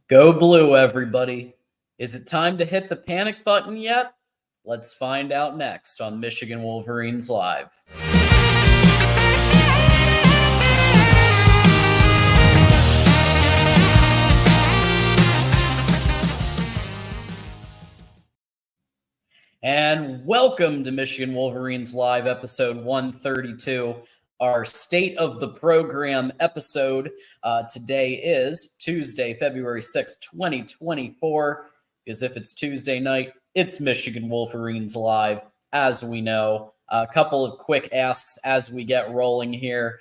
Go blue, everybody. Is it time to hit the panic button yet? Let's find out next on Michigan Wolverines Live. And welcome to Michigan Wolverines Live, episode 132. Our State of the Program episode today is Tuesday, February 6th, 2024. Because if it's Tuesday night, it's Michigan Wolverines Live, as we know. A couple of quick asks as we get rolling here.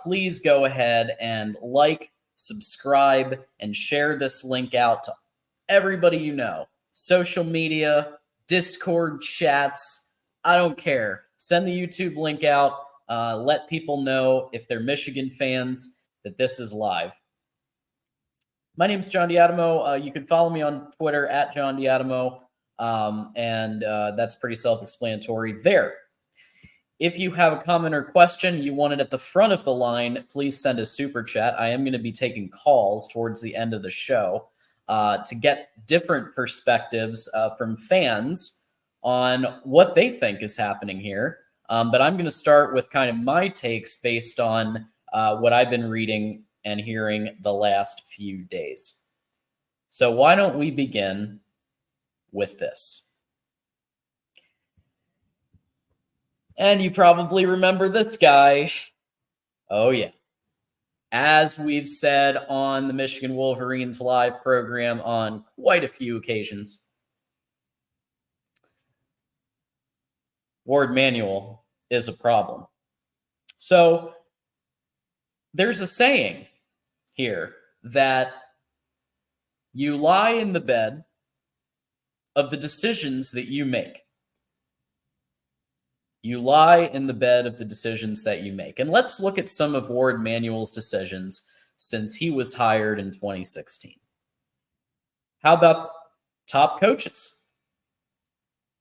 Please go ahead and like, subscribe, and share this link out to everybody you know. Social media, Discord chats, I don't care. Send the YouTube link out. Let people know, if they're Michigan fans, that this is live. My name is John D'Adamo. You can follow me on Twitter at John D'Adamo, and that's pretty self-explanatory there. If you have a comment or question you want it at the front of the line, please send a super chat. I am going to be taking calls towards the end of the show to get different perspectives from fans on what they think is happening here. But I'm going to start with kind of my takes based on what I've been reading and hearing the last few days. So why don't we begin with this? And you probably remember this guy. Oh, yeah. As we've said on the Michigan Wolverines Live program on quite a few occasions, Ward Manuel is a problem. So there's a saying here that you lie in the bed of the decisions that you make. You lie in the bed of the decisions that you make. And let's look at some of Ward Manuel's decisions since he was hired in 2016. How about top coaches?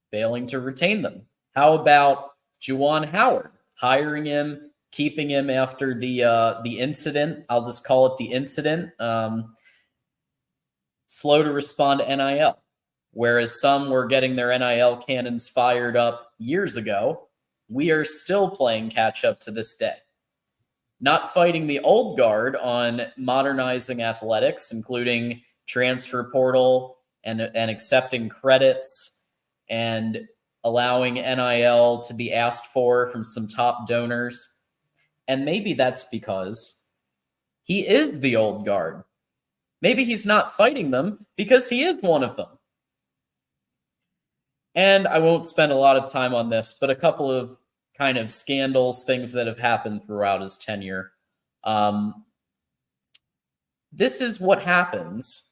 Failing to retain them. How about Juwan Howard? Hiring him, keeping him after the incident. I'll just call it the incident. Slow to respond to NIL. Whereas some were getting their NIL cannons fired up years ago, we are still playing catch up to this day. Not fighting the old guard on modernizing athletics, including transfer portal and accepting credits and allowing NIL to be asked for from some top donors. And maybe that's because he is the old guard. Maybe he's not fighting them because he is one of them. And I won't spend a lot of time on this, but a couple of kind of scandals, things that have happened throughout his tenure. This is what happens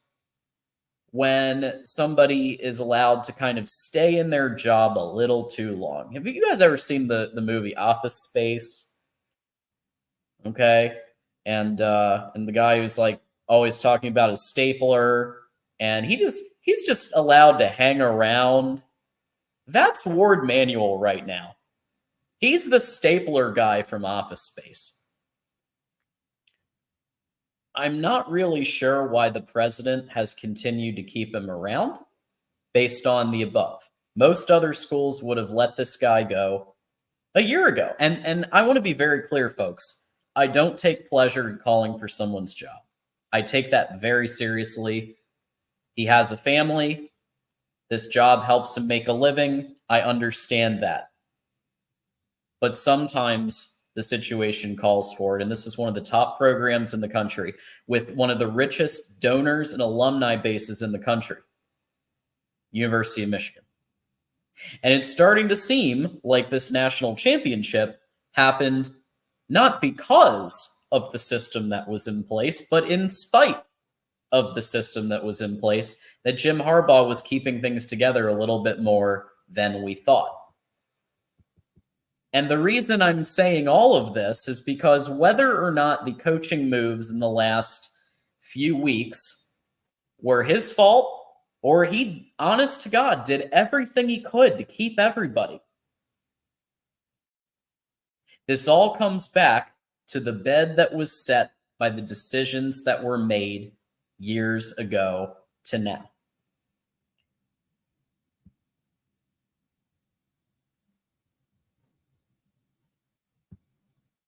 when somebody is allowed to kind of stay in their job a little too long. Have you guys ever seen the movie Office Space? Okay. And the guy who's like always talking about his stapler, and he's just allowed to hang around. That's Ward Manuel right now. He's the stapler guy from Office Space. I'm not really sure why the president has continued to keep him around based on the above. Most other schools would have let this guy go a year ago. And I want to be very clear, folks. I don't take pleasure in calling for someone's job. I take that very seriously. He has a family. This job helps him make a living. I understand that. But sometimes the situation calls for it, and this is one of the top programs in the country with one of the richest donors and alumni bases in the country, University of Michigan. And it's starting to seem like this national championship happened not because of the system that was in place, but in spite of the system that was in place, that Jim Harbaugh was keeping things together a little bit more than we thought. And the reason I'm saying all of this is because whether or not the coaching moves in the last few weeks were his fault, or he, honest to God, did everything he could to keep everybody, this all comes back to the bed that was set by the decisions that were made years ago to now.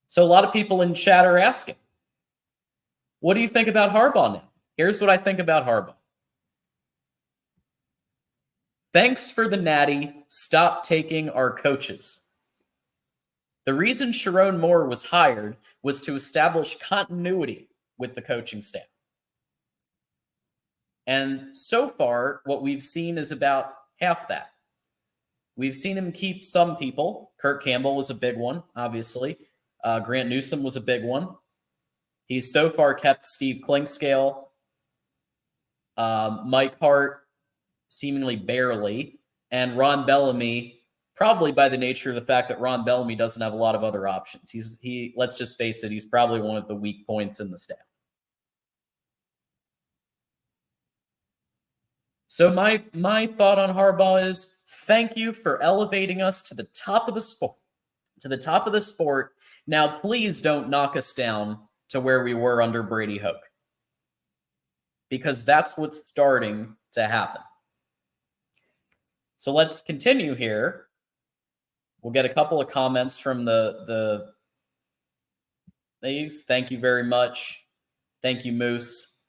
So a lot of people in chat are asking, what do you think about Harbaugh now? Here's what I think about Harbaugh. Thanks for the natty. Stop taking our coaches. The reason Sharon Moore was hired was to establish continuity with the coaching staff. And so far, what we've seen is about half that. We've seen him keep some people. Kirk Campbell was a big one, obviously. Grant Newsome was a big one. He's so far kept Steve Klingscale, Mike Hart, seemingly barely, and Ron Bellamy, probably by the nature of the fact that Ron Bellamy doesn't have a lot of other options. Let's just face it, he's probably one of the weak points in the staff. So my thought on Harbaugh is, thank you for elevating us to the top of the sport. Now, please don't knock us down to where we were under Brady Hoke, because that's what's starting to happen. So let's continue here. We'll get a couple of comments from these. Thank you very much. Thank you, Moose.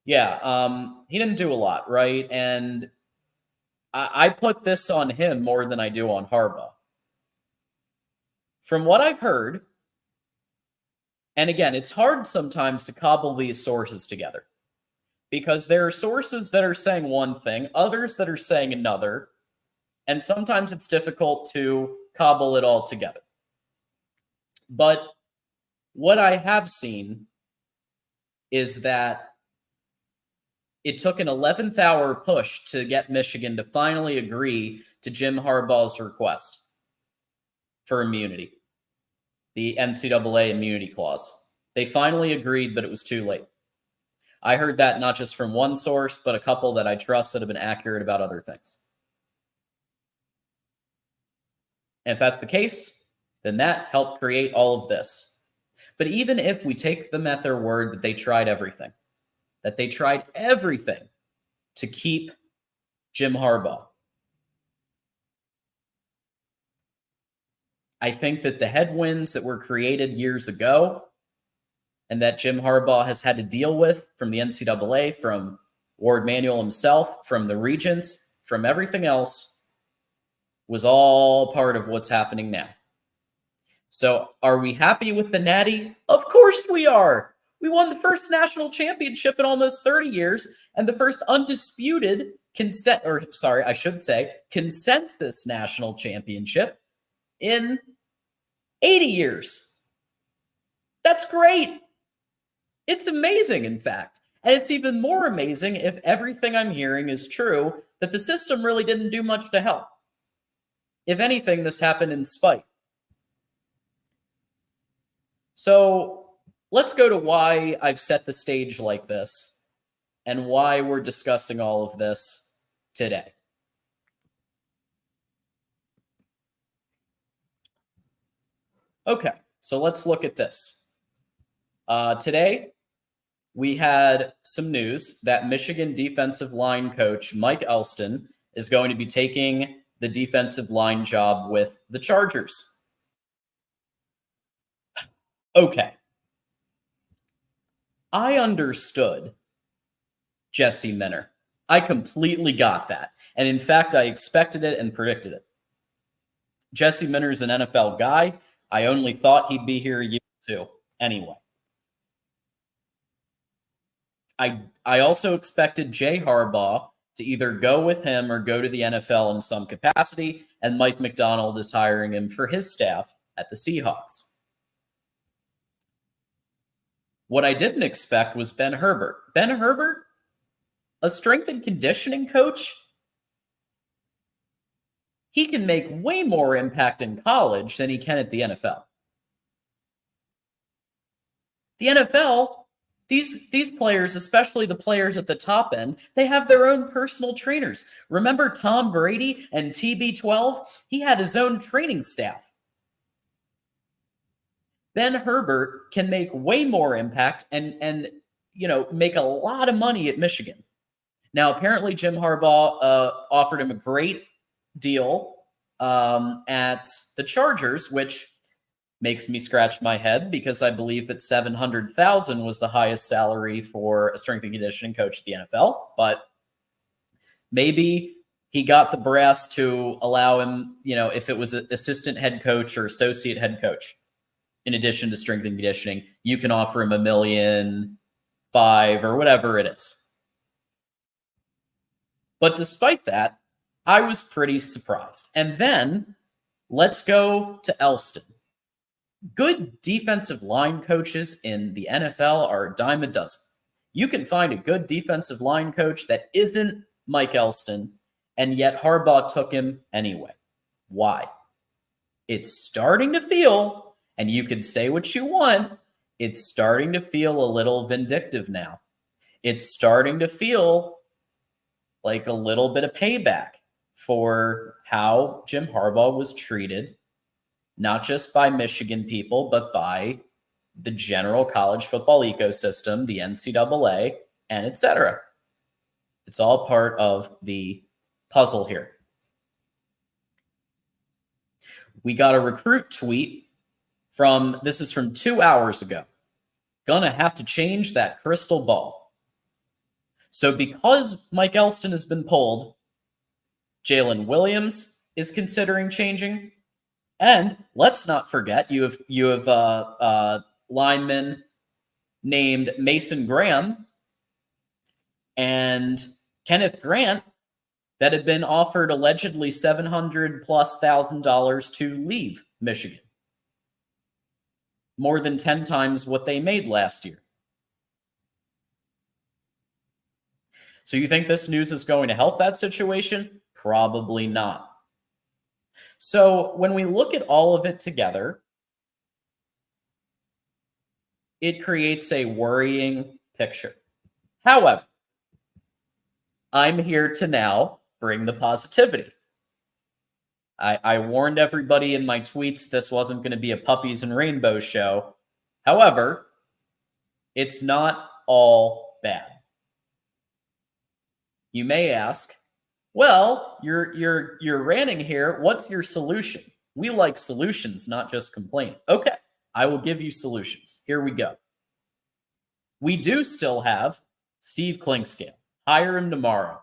Yeah, he didn't do a lot, right? And I put this on him more than I do on Harbaugh. From what I've heard, and again, it's hard sometimes to cobble these sources together, because there are sources that are saying one thing, others that are saying another, and sometimes it's difficult to cobble it all together. But what I have seen is that it took an 11th hour push to get Michigan to finally agree to Jim Harbaugh's request for immunity, the NCAA immunity clause. They finally agreed, but it was too late. I heard that not just from one source, but a couple that I trust that have been accurate about other things. And if that's the case, then that helped create all of this. But even if we take them at their word that they tried everything, to keep Jim Harbaugh, I think that the headwinds that were created years ago and that Jim Harbaugh has had to deal with from the NCAA, from Ward Manuel himself, from the regents, from everything else, was all part of what's happening now. So are we happy with the natty? Of course we are. We won the first national championship in almost 30 years and the first undisputed consensus national championship in 80 years. That's great. It's amazing, in fact. And it's even more amazing if everything I'm hearing is true, that the system really didn't do much to help. If anything, this happened in spite. So let's go to why I've set the stage like this and why we're discussing all of this today. Okay, so let's look at this. Today, we had some news that Michigan defensive line coach Mike ELSTON is going to be taking the defensive line job with the Chargers. Okay. I understood Jesse Minter. I completely got that. And in fact, I expected it and predicted it. Jesse Minter's an NFL guy. I only thought he'd be here a year or two. Anyway. I also expected Jay Harbaugh to either go with him or go to the NFL in some capacity, and Mike McDonald is hiring him for his staff at the Seahawks. What I didn't expect was Ben Herbert. Ben Herbert, a strength and conditioning coach, he can make way more impact in college than he can at the NFL. The NFL, these players, especially the players at the top end, they have their own personal trainers. Remember Tom Brady and TB12? He had his own training staff. Ben Herbert can make way more impact and make a lot of money at Michigan. Now, apparently, Jim Harbaugh offered him a great deal at the Chargers, which makes me scratch my head because I believe that $700,000 was the highest salary for a strength and conditioning coach at the NFL. But maybe he got the brass to allow him, if it was an assistant head coach or associate head coach, in addition to strength and conditioning, you can offer him $1.5 million or whatever it is. But despite that, I was pretty surprised. And then let's go to ELSTON. Good defensive line coaches in the NFL are a dime a dozen. You can find a good defensive line coach that isn't Mike ELSTON, and yet Harbaugh took him anyway. Why? It's starting to feel, and you can say what you want, it's starting to feel a little vindictive now. It's starting to feel like a little bit of payback for how Jim Harbaugh was treated, not just by Michigan people, but by the general college football ecosystem, the NCAA, and etc. It's all part of the puzzle here. We got a recruit tweet this is from 2 hours ago. Gonna have to change that crystal ball. So because Mike ELSTON has been pulled, Jalen Williams is considering changing. And let's not forget, you have linemen named Mason Graham and Kenneth Grant that have been offered allegedly $700,000+ to leave Michigan. More than 10 times what they made last year. So you think this news is going to help that situation? Probably not. So when we look at all of it together, it creates a worrying picture. However, I'm here to now bring the positivity. I warned everybody in my tweets this wasn't going to be a puppies and rainbows show. However, it's not all bad. You may ask, well, you're ranting here. What's your solution? We like solutions, not just complaining. Okay, I will give you solutions. Here we go. We do still have Steve Klingscale. Hire him tomorrow.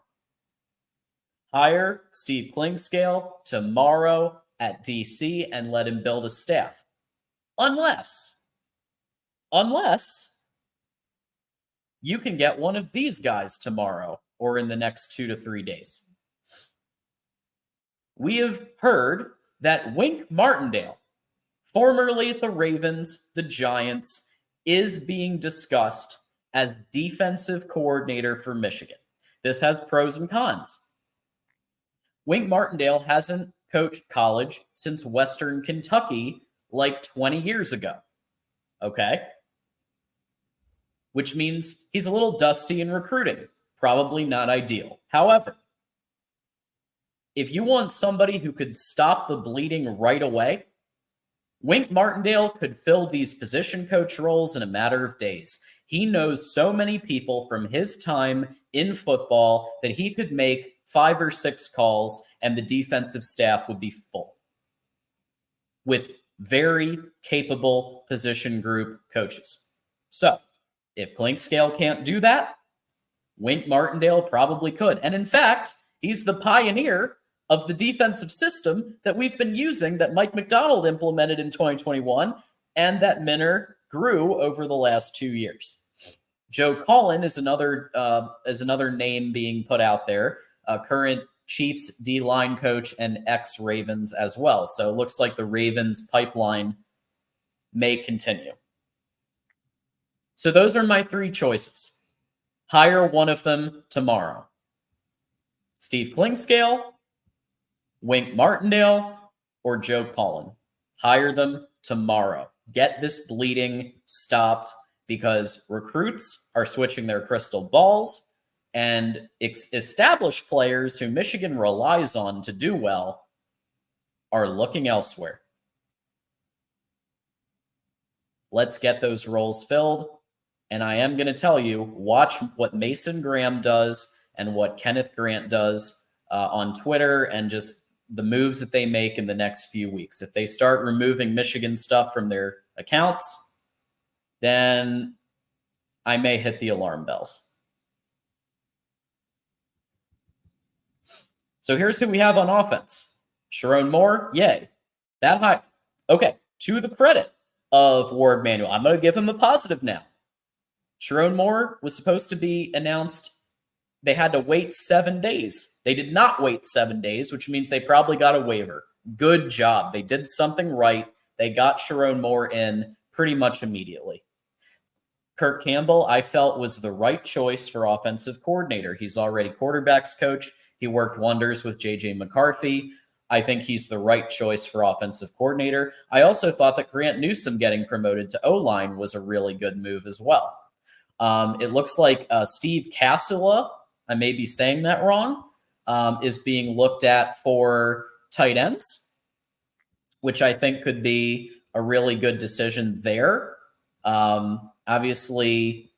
Hire Steve Klingscale tomorrow at DC and let him build a staff. Unless you can get one of these guys tomorrow or in the next 2 to 3 days. We have heard that Wink Martindale, formerly at the Ravens, the Giants, is being discussed as defensive coordinator for Michigan. This has pros and cons. Wink Martindale hasn't coached college since Western Kentucky like 20 years ago. Okay? Which means he's a little dusty in recruiting. Probably not ideal. However, if you want somebody who could stop the bleeding right away, Wink Martindale could fill these position coach roles in a matter of days. He knows so many people from his time in football that he could make 5 or 6 calls and the defensive staff would be full with very capable position group coaches. So if Klingscale can't do that, Wink Martindale probably could. And in fact, he's the pioneer of the defensive system that we've been using that Mike Macdonald implemented in 2021 and that Minner grew over the last 2 years. Joe Cullen is another name being put out there, current Chiefs D-line coach and ex-Ravens as well. So it looks like the Ravens pipeline may continue. So those are my 3 choices. Hire one of them tomorrow. Steve Klingscale, Wink Martindale, or Joe Cullen. Hire them tomorrow. Get this bleeding stopped because recruits are switching their crystal balls and established players who Michigan relies on to do well are looking elsewhere. Let's get those roles filled. And I am going to tell you, watch what Mason Graham does and what Kenneth Grant does on Twitter, and just the moves that they make in the next few weeks. If they start removing Michigan stuff from their accounts, then I may hit the alarm bells. So here's who we have on offense. Sharon Moore, yay. That high. Okay, to the credit of Ward Manuel, I'm going to give him a positive now. Sharon Moore was supposed to be announced. They had to wait 7 days. They did not wait 7 days, which means they probably got a waiver. Good job. They did something right. They got Sharon Moore in pretty much immediately. Kirk Campbell, I felt, was the right choice for offensive coordinator. He's already quarterbacks coach. He worked wonders with J.J. McCarthy. I think he's the right choice for offensive coordinator. I also thought that Grant Newsome getting promoted to O-line was a really good move as well. It looks like Steve Casula, I may be saying that wrong, is being looked at for tight ends, which I think could be a really good decision there. Obviously,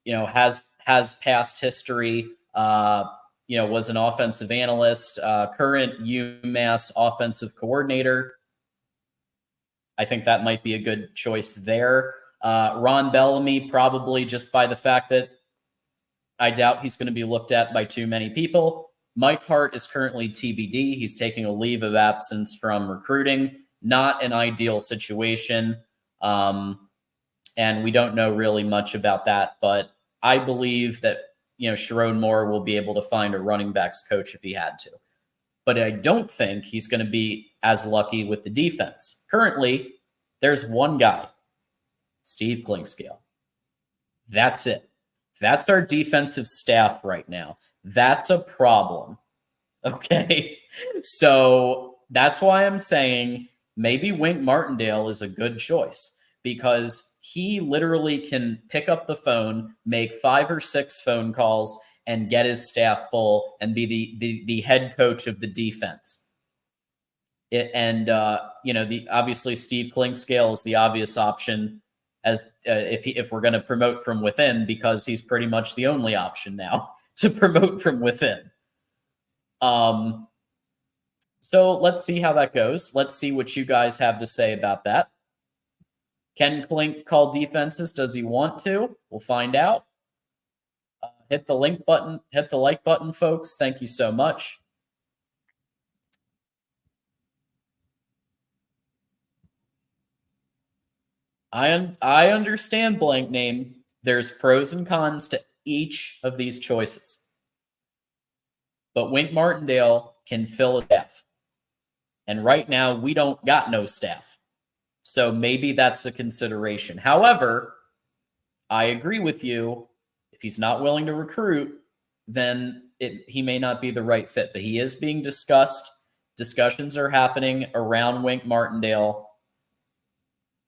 has past history, was an offensive analyst, current UMass offensive coordinator. I think that might be a good choice there. Ron Bellamy, probably just by the fact that I doubt he's going to be looked at by too many people. Mike Hart is currently TBD. He's taking a leave of absence from recruiting. Not an ideal situation. And we don't know really much about that, but I believe that, Sharon Moore will be able to find a running backs coach if he had to. But I don't think he's going to be as lucky with the defense. Currently, there's one guy, Steve Klingscale. That's it. That's our defensive staff right now. That's a problem. Okay? So that's why I'm saying maybe Wink Martindale is a good choice, because he literally can pick up the phone, make 5 or 6 phone calls, and get his staff full and be the head coach of the defense. Obviously Steve Klingscale is the obvious option as if we're going to promote from within, because he's pretty much the only option now to promote from within. So let's see how that goes. Let's see what you guys have to say about that. Can Klink call defenses? Does he want to? We'll find out. Hit the like button, folks. Thank you so much. I understand, blank name. There's pros and cons to each of these choices. But Wink Martindale can fill a staff. And right now, we don't got no staff. So maybe that's a consideration. However, I agree with you. If he's not willing to recruit, then he may not be the right fit. But he is being discussed. Discussions are happening around Wink Martindale.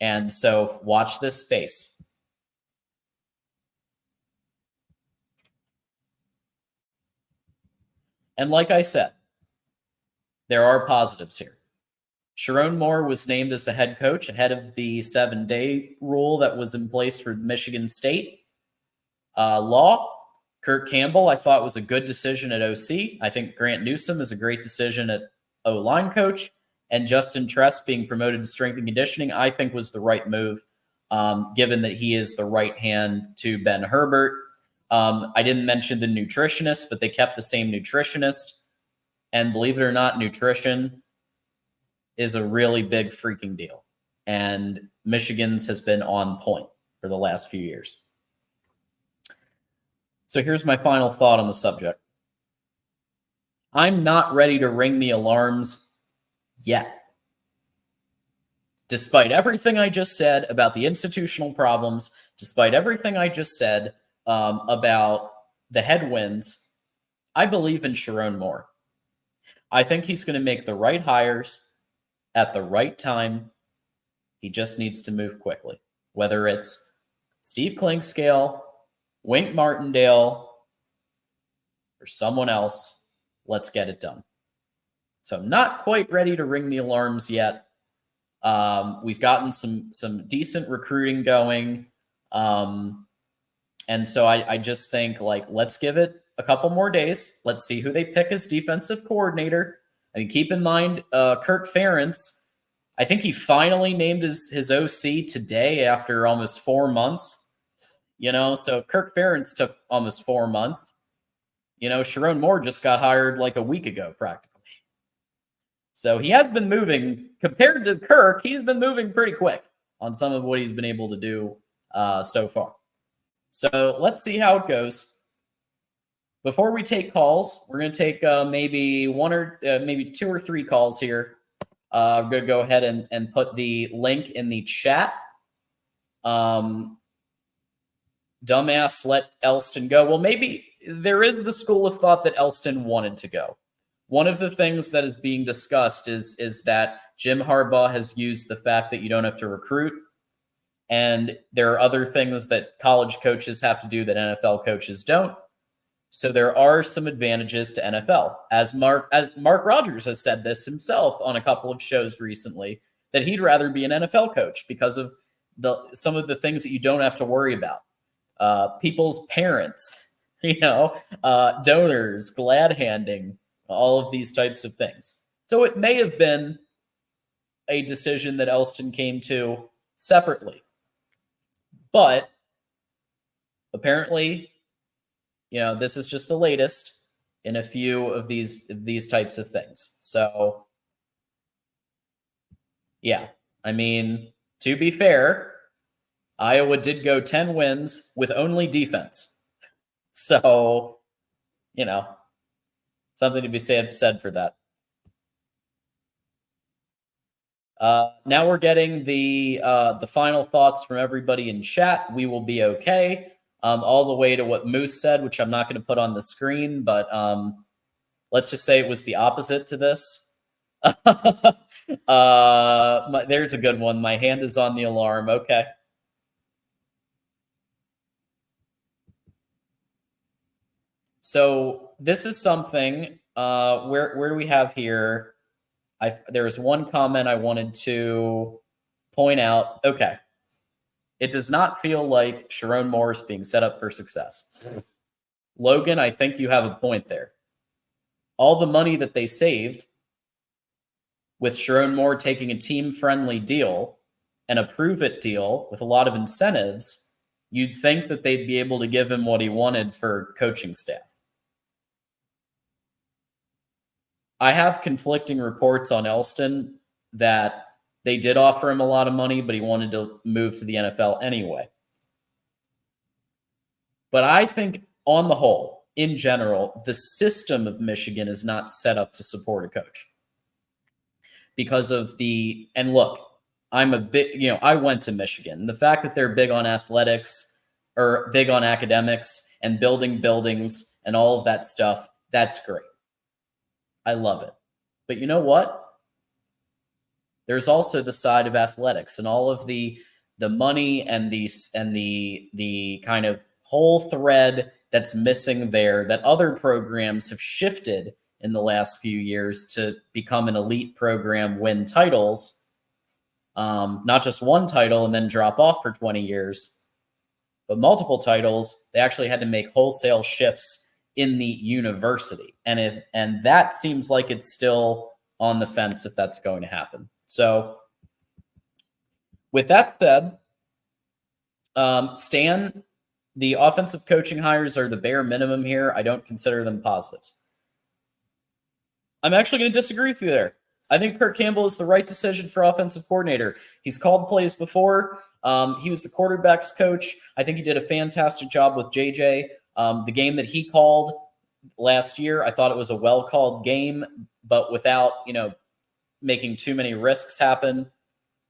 And so watch this space. And like I said, there are positives here. Sharon Moore was named as the head coach ahead of the 7-day rule that was in place for Michigan State law. Kirk Campbell, I thought, was a good decision at OC. I think Grant Newsome is a great decision at O-line coach. And Justin Tress being promoted to strength and conditioning, I think, was the right move, given that he is the right hand to Ben Herbert. I didn't mention the nutritionist, but they kept the same nutritionist. And believe it or not, nutrition is a really big freaking deal. And Michigan's has been on point for the last few years. So here's my final thought on the subject. I'm not ready to ring the alarms yet. Despite everything I just said about the institutional problems, despite everything I just said about the headwinds, I believe in Sharon Moore. I think he's going to make the right hires at the right time. He just needs to move quickly. Whether it's Steve Klingscale, Wink Martindale, or someone else, let's get it done. So I'm not quite ready to ring the alarms yet. We've gotten some decent recruiting going. And so I just think, like, let's give it a couple more days. Let's see who they pick as defensive coordinator. I mean, keep in mind, Kirk Ferentz, I think he finally named his OC today after almost 4 months. So Kirk Ferentz took almost 4 months. Sharon Moore just got hired like a week ago, practically. So he has been moving, compared to Kirk, he's been moving pretty quick on some of what he's been able to do so far. So let's see how it goes. Before we take calls, we're going to take maybe maybe 2 or 3 calls here. I'm going to go ahead and put the link in the chat. Dumbass let ELSTON go. Well, maybe there is the school of thought that ELSTON wanted to go. One of the things that is being discussed is that Jim Harbaugh has used the fact that you don't have to recruit. And there are other things that college coaches have to do that NFL coaches don't. So there are some advantages to NFL. As Mark Rogers has said this himself on a couple of shows recently, that he'd rather be an NFL coach because of some of the things that you don't have to worry about. People's parents, donors, glad handing, all of these types of things. So it may have been a decision that ELSTON came to separately. But apparently, this is just the latest in a few of these types of things. So, yeah, I mean, to be fair, Iowa did go 10 wins with only defense. So, something to be said for that. Now we're getting the final thoughts from everybody in chat. We will be okay. All the way to what Moose said, which I'm not going to put on the screen, but let's just say it was the opposite to this. There's a good one. My hand is on the alarm. Okay. So this is something, where do we have here? There's one comment I wanted to point out. Okay. It does not feel like Sharon Moore is being set up for success. Logan, I think you have a point there. All the money that they saved with Sharon Moore taking a team-friendly deal, an approve-it deal with a lot of incentives, you'd think that they'd be able to give him what he wanted for coaching staff. I have conflicting reports on ELSTON that they did offer him a lot of money, but he wanted to move to the NFL anyway. But I think, on the whole, in general, the system of Michigan is not set up to support a coach. Because of and look, I'm a bit, I went to Michigan. The fact that they're big on athletics or big on academics and building buildings and all of that stuff, that's great. I love it. But you know what? There's also the side of athletics and all of the money and the kind of whole thread that's missing there that other programs have shifted in the last few years to become an elite program, win titles, not just one title and then drop off for 20 years, but multiple titles. They actually had to make wholesale shifts in the university. And that seems like it's still on the fence if that's going to happen. So with that said, Stan, the offensive coaching hires are the bare minimum here. I don't consider them positives. I'm actually going to disagree with you there. I think Kirk Campbell is the right decision for offensive coordinator. He's called plays before. He was the quarterback's coach. I think he did a fantastic job with JJ. The game that he called last year, I thought it was a well-called game, but without, making too many risks happen.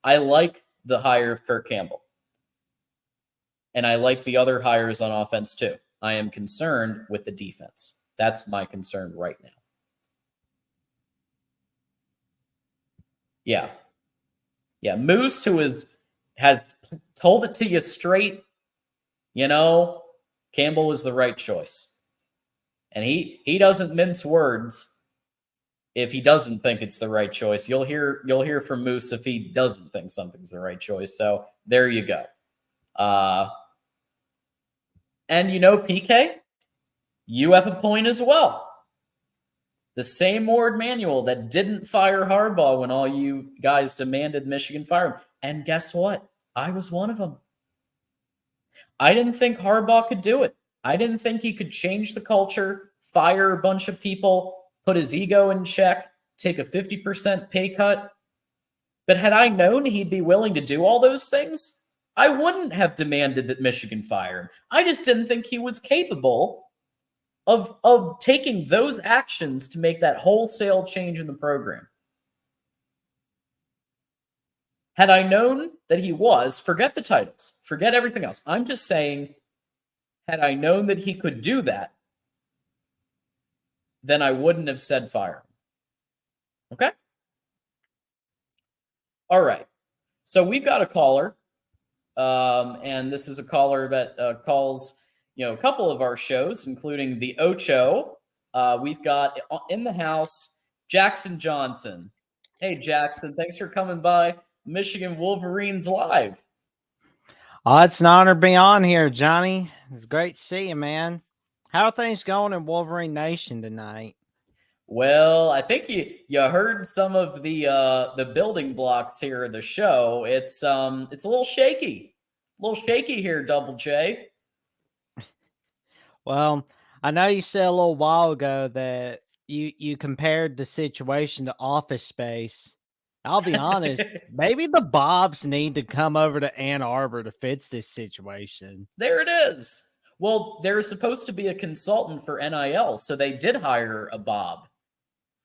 I like the hire of Kirk Campbell. And I like the other hires on offense too. I am concerned with the defense. That's my concern right now. Yeah. Yeah. Moose, who has told it to you straight, Campbell was the right choice. And he doesn't mince words if he doesn't think it's the right choice. You'll hear from Moose if he doesn't think something's the right choice. So there you go. And PK, you have a point as well. The same Ward Manuel that didn't fire Harbaugh when all you guys demanded Michigan fire him. And guess what? I was one of them. I didn't think Harbaugh could do it. I didn't think he could change the culture, fire a bunch of people, put his ego in check, take a 50% pay cut. But had I known he'd be willing to do all those things, I wouldn't have demanded that Michigan fire him. I just didn't think he was capable of taking those actions to make that wholesale change in the program. Had I known that he was, forget the titles, forget everything else. I'm just saying, had I known that he could do that, then I wouldn't have said fire him. Okay? All right. So we've got a caller, and this is a caller that calls, a couple of our shows, including the Ocho. We've got in the house Jackson Johnson. Hey, Jackson, thanks for coming by Michigan Wolverines Live. Oh, it's an honor to be on here, Johnny. It's great to see you, man. How are things going in Wolverine Nation tonight? Well, I think you heard some of the building blocks here of the show. It's a little shaky here, Double J. Well, I know you said a little while ago that you compared the situation to Office Space. I'll be honest, maybe the Bobs need to come over to Ann Arbor to fix this situation. There it is. Well, there's supposed to be a consultant for NIL, so they did hire a Bob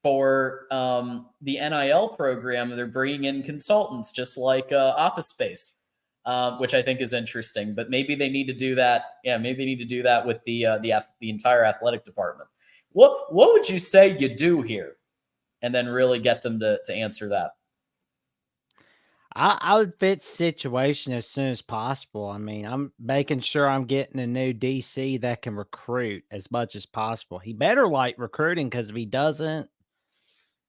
for the NIL program. They're bringing in consultants, just like Office Space, which I think is interesting. But maybe they need to do that. Yeah, maybe they need to do that with the entire athletic department. What would you say you do here, and then really get them to answer that? I would fix the situation as soon as possible. I mean, I'm making sure I'm getting a new DC that can recruit as much as possible. He better like recruiting, because if he doesn't,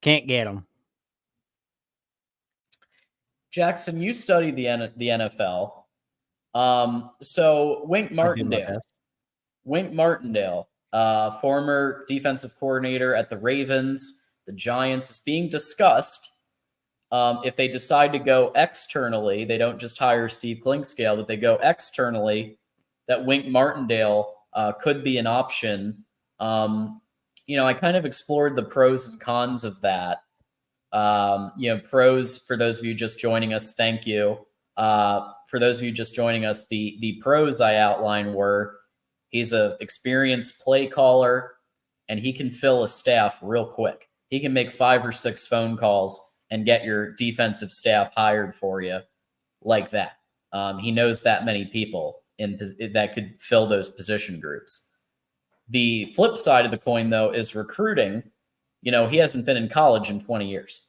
can't get him. Jackson, you studied the NFL. So Wink Martindale, former defensive coordinator at the Ravens, the Giants, is being discussed. If they decide to go externally, they don't just hire Steve Klinkscale, but they go externally, that Wink Martindale could be an option. I kind of explored the pros and cons of that. Pros, for those of you just joining us, thank you. For those of you just joining us, the pros I outlined were he's an experienced play caller, and he can fill a staff real quick. He can make 5 or 6 phone calls and get your defensive staff hired for you like that. He knows that many people that could fill those position groups. The flip side of the coin, though, is recruiting. He hasn't been in college in 20 years.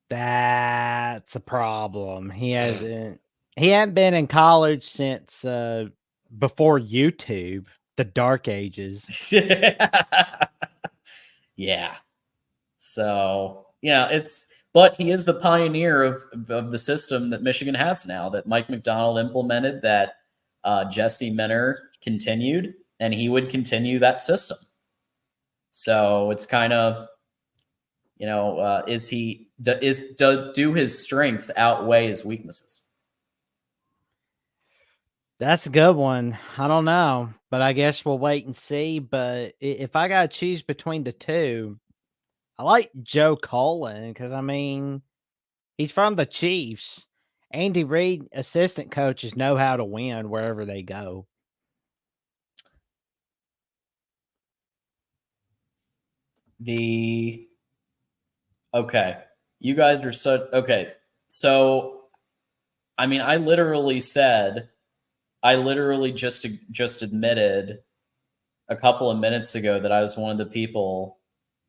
That's a problem. He hadn't been in college since before YouTube, the dark ages. Yeah. So, but he is the pioneer of the system that Michigan has now, that Mike McDonald implemented, that Jesse Minner continued, and he would continue that system. So it's kind of, do his strengths outweigh his weaknesses? That's a good one. I don't know, but I guess we'll wait and see. But if I got to choose between the two, I like Joe Cullen, because, I mean, he's from the Chiefs. Andy Reid assistant coaches know how to win wherever they go. Okay. You guys are okay. So, I mean, I literally just admitted a couple of minutes ago that I was one of the people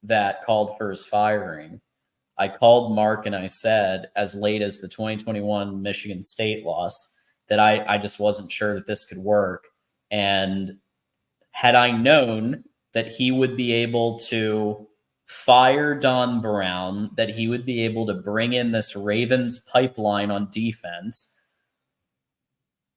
that called for his firing. I called Mark and I said, as late as the 2021 Michigan State loss, that I just wasn't sure that this could work. And had I known that he would be able to fire Don Brown, that he would be able to bring in this Ravens pipeline on defense,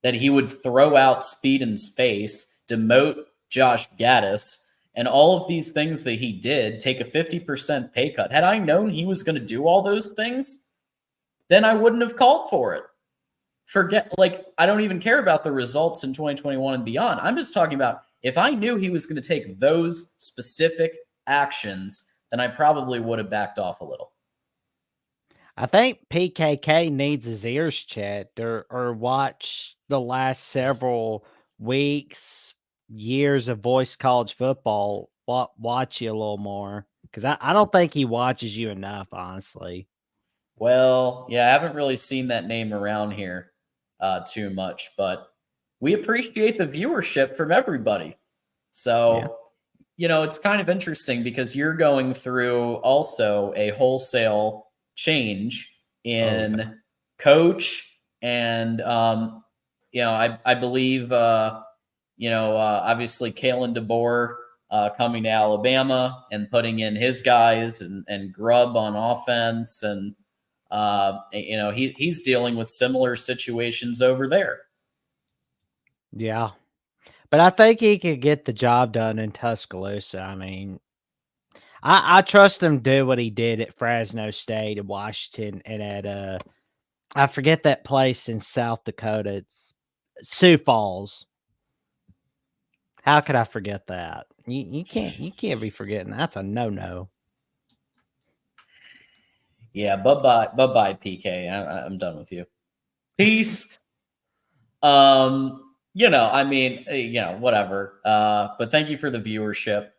that he would throw out Speed and Space, demote Josh Gaddis, and all of these things that he did, take a 50% pay cut. Had I known he was going to do all those things, then I wouldn't have called for it. I don't even care about the results in 2021 and beyond. I'm just talking about if I knew he was going to take those specific actions, then I probably would have backed off a little. I think PKK needs his ears checked or watch the last several weeks, years of voice college football. Watch you a little more because I don't think he watches you enough, honestly. Well, yeah, I haven't really seen that name around here too much, but we appreciate the viewership from everybody. So, it's kind of interesting because you're going through also a wholesale change in coach and, I believe, obviously Kalen DeBoer coming to Alabama and putting in his guys and Grubb on offense. And, he's dealing with similar situations over there. Yeah. But I think he could get the job done in Tuscaloosa. I mean, I trust him to do what he did at Fresno State and Washington and at I forget that place in South Dakota. It's Sioux Falls. How could I forget that? You can't be forgetting. That's a no. Yeah, bye bye PK. I'm done with you. Peace. Whatever. But thank you for the viewership.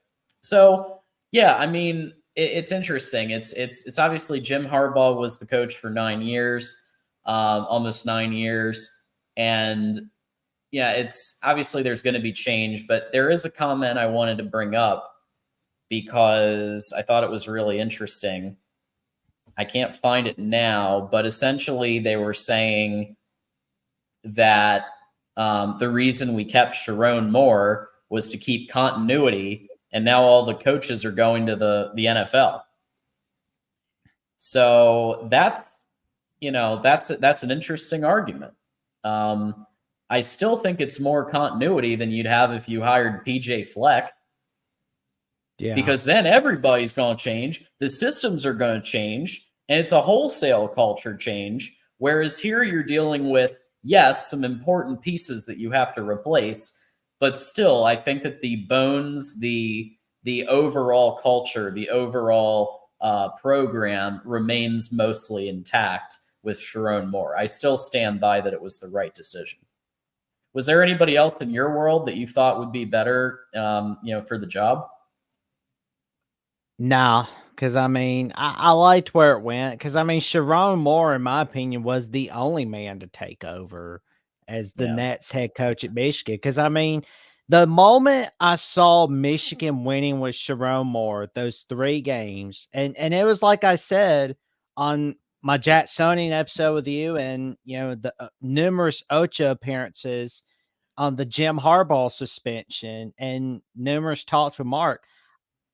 So, yeah, I mean, it's interesting. It's obviously Jim Harbaugh was the coach for 9 years, almost 9 years. And yeah, it's obviously there's going to be change, but there is a comment I wanted to bring up because I thought it was really interesting. I can't find it now, but essentially they were saying that the reason we kept Sharon Moore was to keep continuity, and now all the coaches are going to the NFL. So that's an interesting argument. I still think it's more continuity than you'd have if you hired PJ Fleck. Yeah. Because then everybody's going to change. The systems are going to change, and it's a wholesale culture change. Whereas here you're dealing with, yes, some important pieces that you have to replace, but still, I think that the bones, the overall culture, the overall program remains mostly intact with Sharon Moore. I still stand by that it was the right decision. Was there anybody else in your world that you thought would be better, for the job? No, because I mean, I liked where it went. Because I mean, Sharon Moore, in my opinion, was the only man to take over as the Nets head coach at Michigan. Because I mean, the moment I saw Michigan winning with Sharon Moore, those 3 games, and it was like I said on my Jacksonian episode with you, and the numerous Ocho appearances on the Jim Harbaugh suspension, and numerous talks with Mark.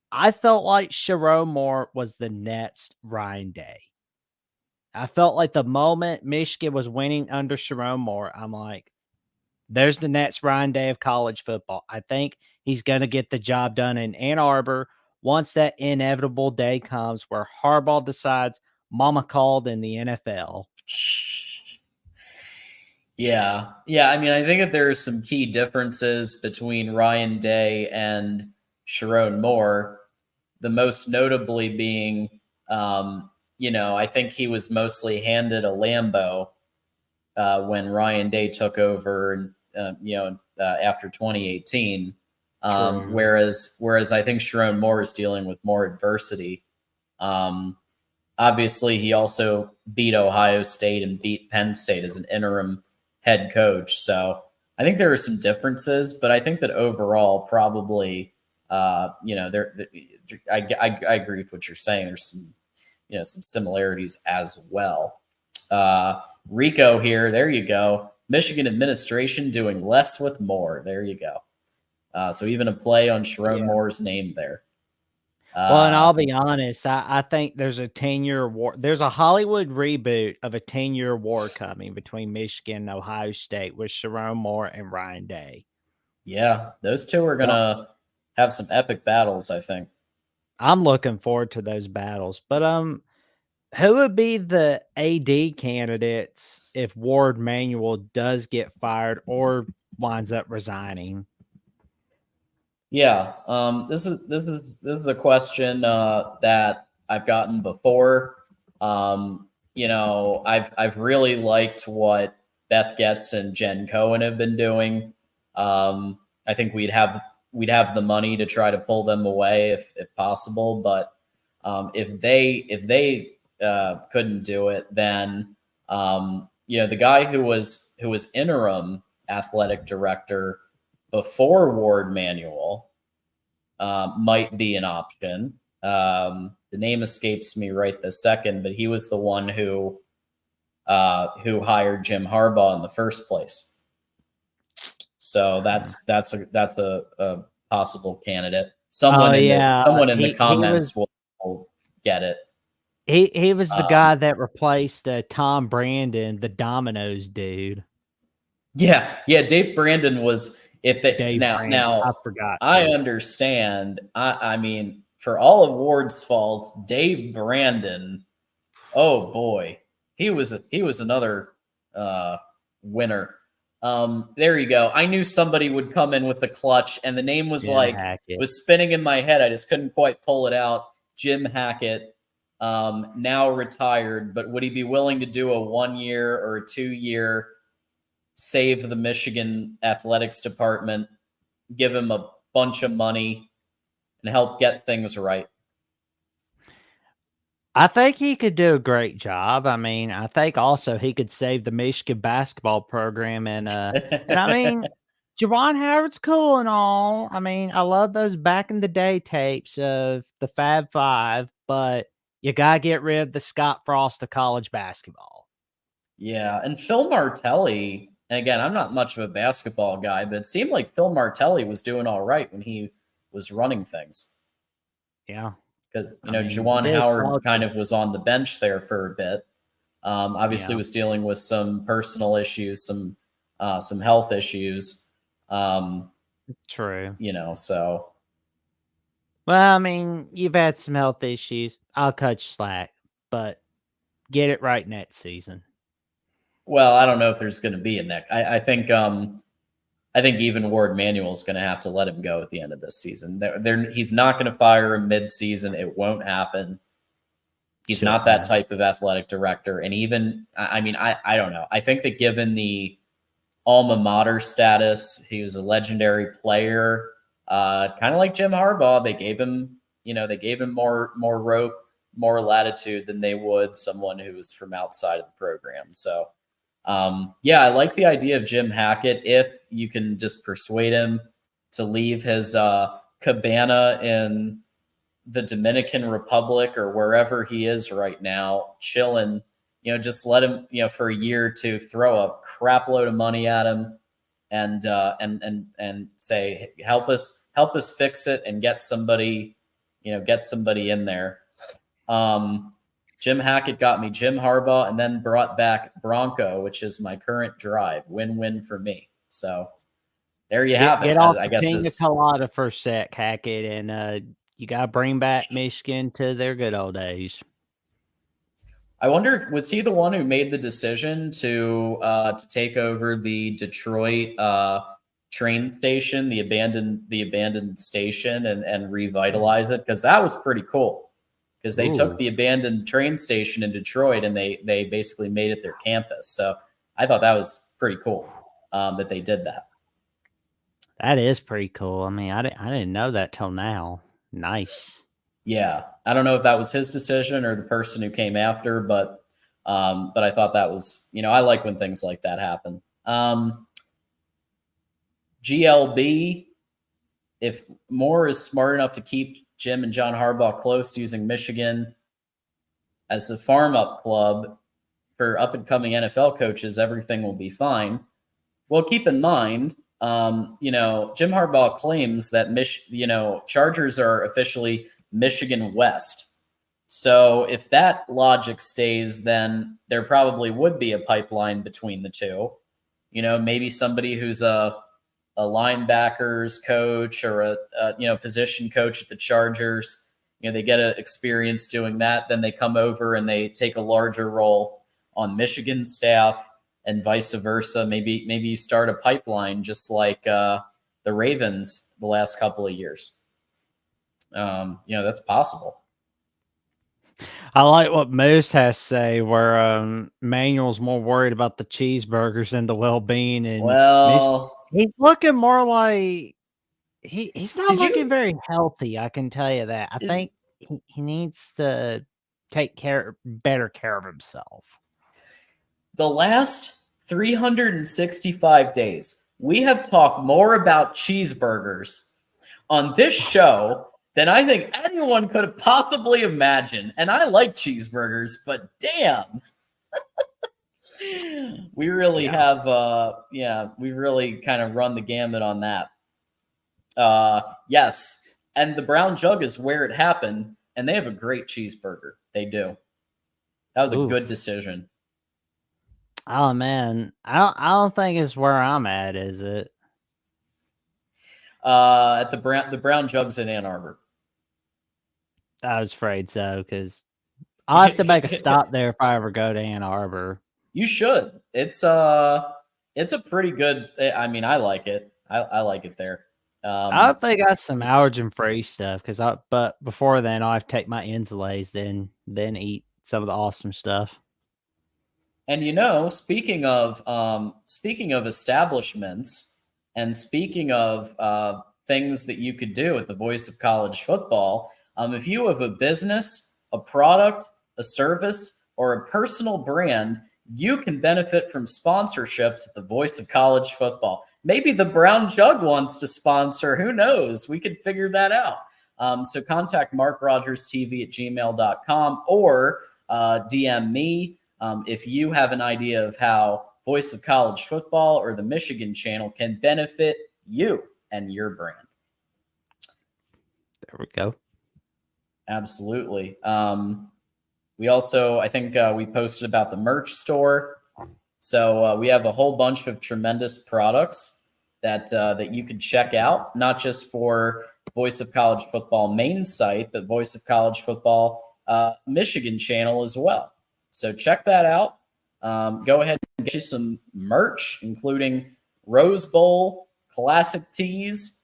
I felt like Sharon Moore was the Nets' Ryan Day. I felt like the moment Michigan was winning under Sharon Moore, I'm like, there's the Nets' Ryan Day of college football. I think he's going to get the job done in Ann Arbor once that inevitable day comes where Harbaugh decides mama called in the NFL. Yeah. I mean, I think that there are some key differences between Ryan Day and Sharon Moore. The most notably being, I think he was mostly handed a Lambo when Ryan Day took over, after 2018. Whereas I think Sharon Moore is dealing with more adversity. Obviously, he also beat Ohio State and beat Penn State as an interim head coach. So I think there are some differences, but I think that overall, probably, I agree with what you're saying. There's some similarities as well. Rico here, there you go. Michigan administration doing less with more. There you go. So even a play on Sharon Moore's name there. Well, and I'll be honest, I think there's a 10-year war. There's a Hollywood reboot of a 10-year war coming between Michigan and Ohio State with Sharon Moore and Ryan Day. Yeah, those two are gonna have some epic battles, I think. I'm looking forward to those battles. But who would be the AD candidates if Ward Manuel does get fired or winds up resigning? Yeah, this is a question that I've gotten before. I've really liked what Beth Getz and Jen Cohen have been doing. I think we'd have the money to try to pull them away if possible, but if they couldn't do it, then the guy who was interim athletic director before Ward Manuel might be an option. The name escapes me right this second, but he was the one who hired Jim Harbaugh in the first place. So that's a possible candidate. Someone in the comments will get it. He was the guy that replaced Tom Brandon, the Domino's dude. Yeah, Dave Brandon was. If they now I forgot. I understand. I mean, for all of Ward's faults, Dave Brandon, oh boy, he was another winner. There you go. I knew somebody would come in with the clutch, and the name was was spinning in my head. I just couldn't quite pull it out. Jim Hackett, now retired, but would he be willing to do a 1 year or a 2 year? Save the Michigan athletics department, give him a bunch of money, and help get things right? I think he could do a great job. I mean, I think also he could save the Michigan basketball program, and I mean, Juwan Howard's cool and all. I mean, I love those back in the day tapes of the Fab Five, but you gotta get rid of the Scott Frost of college basketball. Yeah, and Phil Martelli. And again, I'm not much of a basketball guy, but it seemed like Phil Martelli was doing all right when he was running things. Yeah. Because, Juwan Howard kind of was on the bench there for a bit. Obviously was dealing with some personal issues, some health issues. True. So. Well, I mean, you've had some health issues. I'll cut you slack, but get it right next season. Well, I don't know if there's going to be a neck. I think even Ward Manuel is going to have to let him go at the end of this season. He's not going to fire him mid-season. It won't happen. He's not that type of athletic director. And even, I don't know. I think that given the alma mater status, he was a legendary player, kind of like Jim Harbaugh. They gave him more rope, more latitude than they would someone who was from outside of the program. So. I like the idea of Jim Hackett if you can just persuade him to leave his cabana in the Dominican Republic or wherever he is right now, chilling. Just let him, for a year or two, throw a crap load of money at him, and say, help us fix it and get somebody in there. Jim Hackett got me Jim Harbaugh and then brought back Bronco, which is my current drive. Win-win for me. So there you have it. Get off the pina colada for a sec, Hackett, and you got to bring back Michigan to their good old days. I wonder, was he the one who made the decision to take over the Detroit train station, the abandoned station, and revitalize it? Because that was pretty cool. Because they took the abandoned train station in Detroit and they basically made it their campus. So I thought that was pretty cool that they did that. That is pretty cool. I mean, I didn't know that till now. Nice. Yeah, I don't know if that was his decision or the person who came after, but I thought that was, I like when things like that happen. GLB, if Moore is smart enough to keep Jim and John Harbaugh close, using Michigan as a farm-up club for up-and-coming NFL coaches, everything will be fine. Well, keep in mind, Jim Harbaugh claims that Chargers are officially Michigan West. So if that logic stays, then there probably would be a pipeline between the two. Maybe somebody who's a linebackers coach or a position coach at the Chargers. They get experience doing that. Then they come over and they take a larger role on Michigan's staff, and vice versa. Maybe you start a pipeline just like the Ravens the last couple of years. That's possible. I like what Moose has to say, where Manuel's more worried about the cheeseburgers than the well-being, and he's looking more like he's not looking very healthy. I can tell you that. I think he needs to take better care of himself. The last 365 days, we have talked more about cheeseburgers on this show than I think anyone could have possibly imagined. And I like cheeseburgers, but damn. We really have, we really kind of run the gamut on that. Yes. And the Brown Jug is where it happened, and they have a great cheeseburger. They do. That was a good decision. Oh man, I don't think it's where I'm at, is it? At the Brown Jug's in Ann Arbor. I was afraid so, because I'll have to make a stop there if I ever go to Ann Arbor. You should. It's a pretty good. I mean, I like it. I like it there. I hope they got some allergen-free stuff, but before then, I'll have to take my Insulays, then eat some of the awesome stuff. And speaking of establishments, and speaking of things that you could do at the Voice of College Football, if you have a business, a product, a service, or a personal brand, you can benefit from sponsorships at the Voice of College Football. Maybe the Brown Jug wants to sponsor. Who knows? We could figure that out. So contact MarkRogersTV@gmail.com or DM me if you have an idea of how Voice of College Football or the Michigan channel can benefit you and your brand. There we go. Absolutely. We also, I think we posted about the merch store. So we have a whole bunch of tremendous products that you can check out, not just for Voice of College Football main site, but Voice of College Football Michigan channel as well. So check that out. Go ahead and get you some merch, including Rose Bowl, classic tees,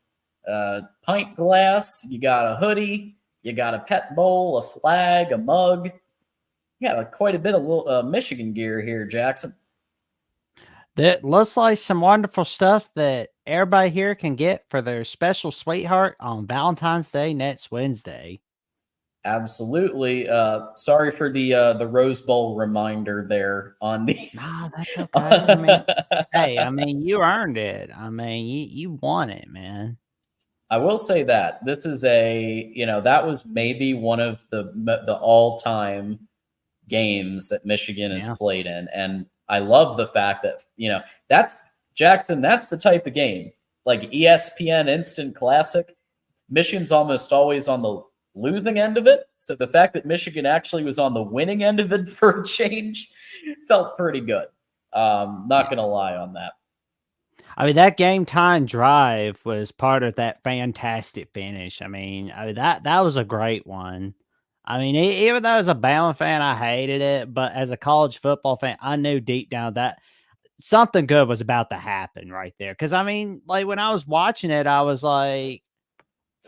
pint glass. You got a hoodie. You got a pet bowl, a flag, a mug. You got quite a bit of Michigan gear here, Jackson. That looks like some wonderful stuff that everybody here can get for their special sweetheart on Valentine's Day next Wednesday. Absolutely. Sorry for the Rose Bowl reminder there on the. Nah, that's okay. I mean, you earned it. I mean, you won it, man. I will say that this is that was maybe one of the all-time games that Michigan has played in, and I love the fact that that's Jackson. That's the type of game, like ESPN Instant Classic. Michigan's almost always on the losing end of it, so the fact that Michigan actually was on the winning end of it for a change felt pretty good. Not gonna lie on that. I mean, that game time drive was part of that fantastic finish. I mean, that was a great one. I mean, even though as a Bama fan, I hated it, but as a college football fan, I knew deep down that something good was about to happen right there. Because, I mean, like, when I was watching it, I was like,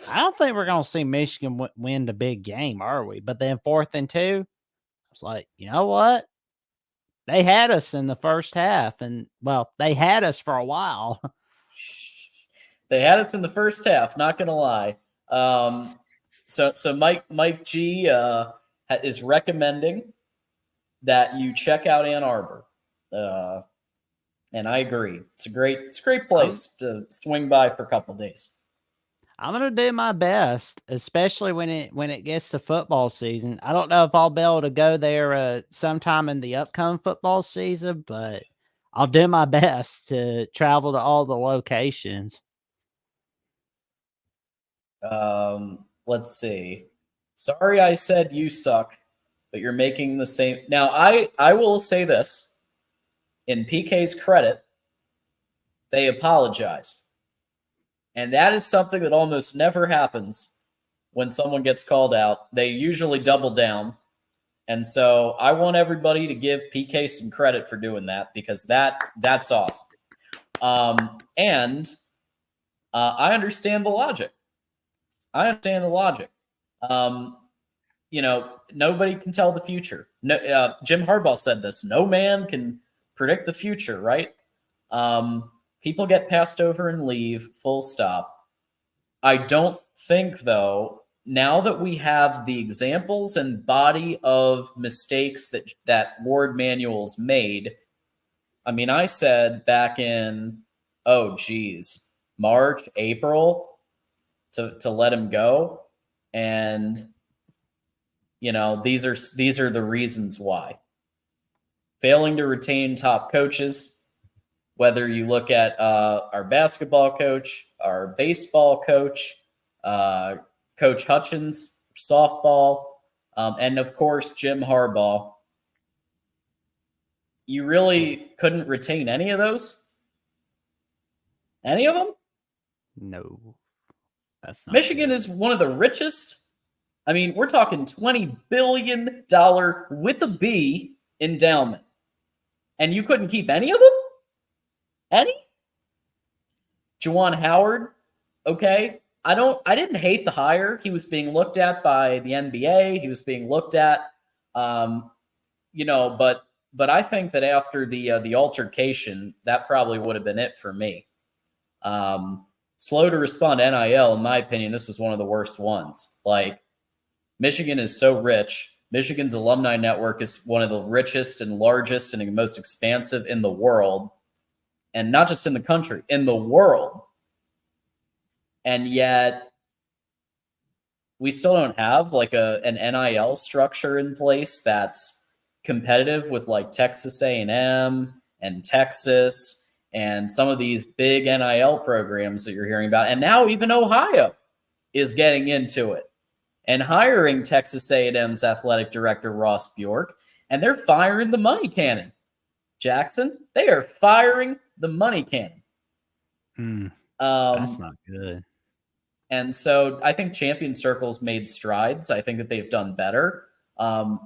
I don't think we're going to see Michigan win the big game, are we? But then 4th and 2, I was like, you know what? They had us in the first half, and, well, they had us for a while. They had us in the first half, not going to lie. So Mike G is recommending that you check out Ann Arbor, and I agree. It's a great place to swing by for a couple of days. I'm gonna do my best, especially when it gets to football season. I don't know if I'll be able to go there sometime in the upcoming football season, but I'll do my best to travel to all the locations. Let's see. Sorry I said you suck, but you're making the same. Now, I will say this. In PK's credit, they apologized. And that is something that almost never happens when someone gets called out. They usually double down. And so I want everybody to give PK some credit for doing that, because that's awesome. And I understand the logic. Nobody can tell the future. No, Jim Harbaugh said this. No man can predict the future, right? People get passed over and leave, full stop. I don't think, though, now that we have the examples and body of mistakes that Ward Manuel's made, I mean, I said back in, March, April, to let him go. And, these are the reasons why. Failing to retain top coaches, whether you look at our basketball coach, our baseball coach, Coach Hutchins, softball, and of course, Jim Harbaugh. You really couldn't retain any of those? Any of them? No. That's not Michigan good. is one of the richest. I mean, we're talking $20 billion with a B endowment. And you couldn't keep any of them? Any? Juwan Howard, okay. I didn't hate the hire. He was being looked at by the NBA. He was being looked at, but I think that after the altercation, that probably would have been it for me. Slow to respond to NIL, in my opinion, this was one of the worst ones. Like, Michigan is so rich. Michigan's alumni network is one of the richest and largest and most expansive in the world. And not just in the country, in the world. And yet we still don't have like an NIL structure in place that's competitive with like Texas A&M and Texas and some of these big NIL programs that you're hearing about. And now even Ohio is getting into it and hiring Texas A&M's athletic director, Ross Bjork, and they're firing the money cannon. Jackson, they are firing the money cannon. That's not good. And so I think Champion Circle's made strides. I think that they've done better.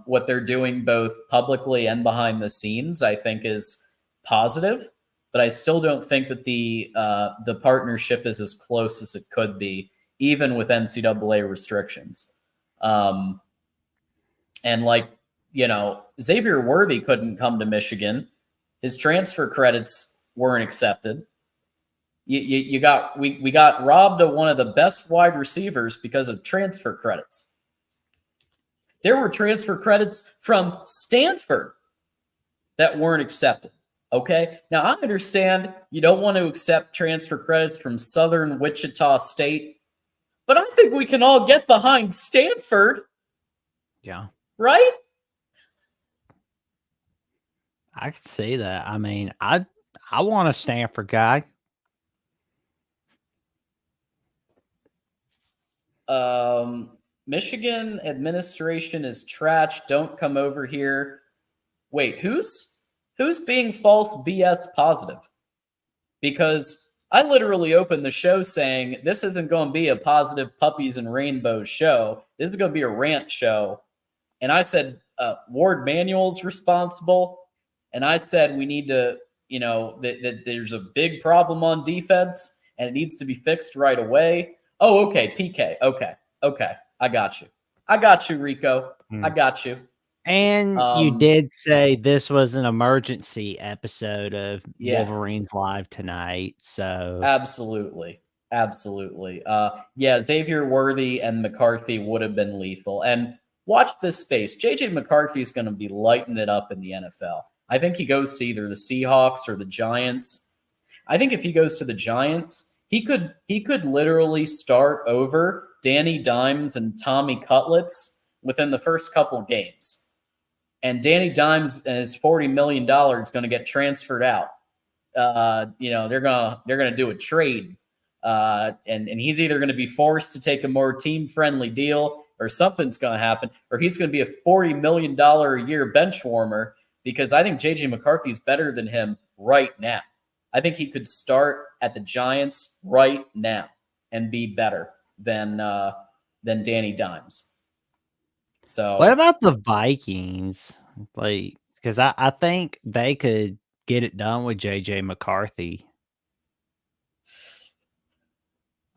What they're doing both publicly and behind the scenes, I think, is positive. But I still don't think that the partnership is as close as it could be, even with NCAA restrictions. And Xavier Worthy couldn't come to Michigan. His transfer credits weren't accepted. We got robbed of one of the best wide receivers because of transfer credits. There were transfer credits from Stanford that weren't accepted. Okay, now I understand you don't want to accept transfer credits from Southern Wichita State, but I think we can all get behind Stanford. Yeah, right? I could see that. I mean, I want a Stanford guy. Michigan administration is trash. Don't come over here. Wait, who's being false BS positive? Because I literally opened the show saying this isn't going to be a positive puppies and rainbows show. This is going to be a rant show. And I said Ward Manuel's responsible. And I said we need to, that there's a big problem on defense and it needs to be fixed right away. Oh, okay, PK. Okay. I got you, Rico. I got you. And you did say this was an emergency episode of Wolverines Live tonight. So absolutely. Xavier Worthy and McCarthy would have been lethal. And watch this space. JJ McCarthy is going to be lighting it up in the NFL. I think he goes to either the Seahawks or the Giants. I think if he goes to the Giants, he could literally start over Danny Dimes and Tommy Cutlets within the first couple games. And Danny Dimes and his $40 million is going to get transferred out. They're gonna do a trade, and he's either going to be forced to take a more team-friendly deal or something's going to happen, or he's going to be a $40 million a year bench warmer, because I think JJ McCarthy's better than him right now. I think he could start at the Giants right now and be better than Danny Dimes. So what about the Vikings? Like, because I think they could get it done with JJ McCarthy.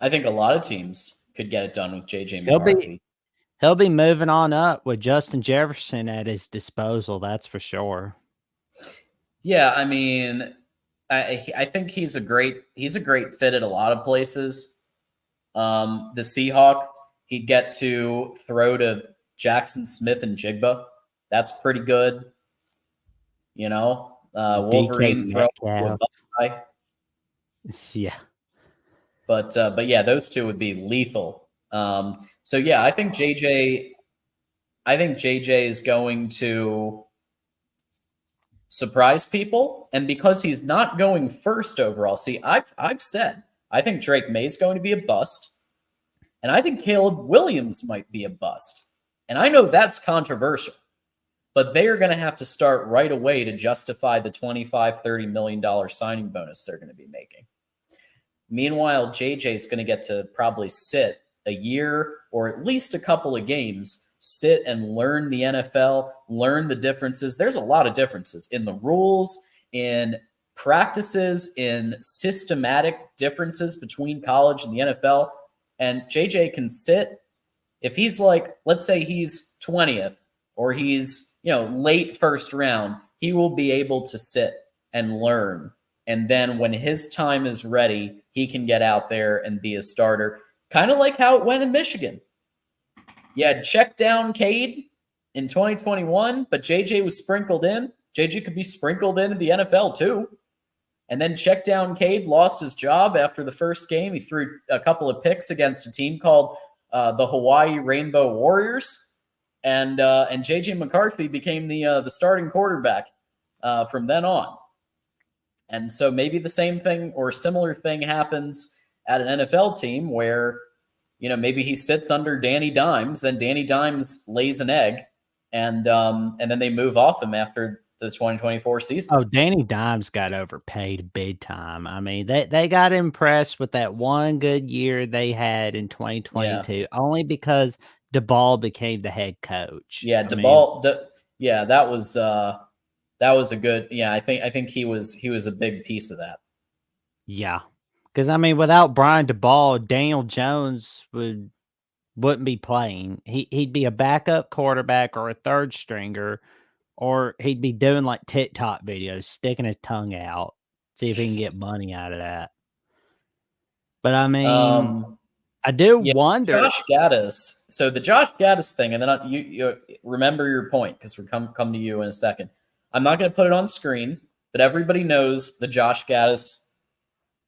I think a lot of teams could get it done with JJ McCarthy. He'll be moving on up with Justin Jefferson at his disposal. That's for sure. Yeah, I mean, I think he's a great fit at a lot of places. The Seahawks, he'd get to throw to Jackson Smith and Jigba. That's pretty good. You know, Wolverine throw to a Buckeye. Yeah. But yeah, those two would be lethal. So yeah, I think JJ is going to surprise people, and because he's not going first overall. See, I've said I think Drake May's going to be a bust, and I think Caleb Williams might be a bust. And I know that's controversial, but they are going to have to start right away to justify the $25-30 million signing bonus they're going to be making. Meanwhile, JJ is going to get to probably sit a year or at least a couple of games, sit and learn the NFL, learn the differences. There's a lot of differences in the rules, in practices, in systematic differences between college and the NFL. And JJ can sit, if he's like, let's say he's 20th or he's, late first round, he will be able to sit and learn. And then when his time is ready, he can get out there and be a starter, kind of like how it went in Michigan. You had check down Cade in 2021, but JJ was sprinkled in. JJ could be sprinkled into the NFL too. And then check down Cade lost his job after the first game. He threw a couple of picks against a team called the Hawaii Rainbow Warriors. And JJ McCarthy became the starting quarterback from then on. And so maybe the same thing or similar thing happens at an NFL team where, maybe he sits under Danny Dimes, then Danny Dimes lays an egg, and then they move off him after the 2024 season. Oh, Danny Dimes got overpaid big time. I mean, they got impressed with that one good year they had in 2022, only because DeBall became the head coach. Yeah, that was a good. Yeah, I think he was a big piece of that. Yeah, because I mean, without Brian DeBall, Daniel Jones wouldn't be playing. He'd be a backup quarterback or a third stringer, or he'd be doing like TikTok videos, sticking his tongue out, see if he can get money out of that. But I mean, I do wonder. Josh Gaddis. So the Josh Gaddis thing, and then you remember your point, because we're come to you in a second. I'm not going to put it on screen, but everybody knows the Josh Gaddis,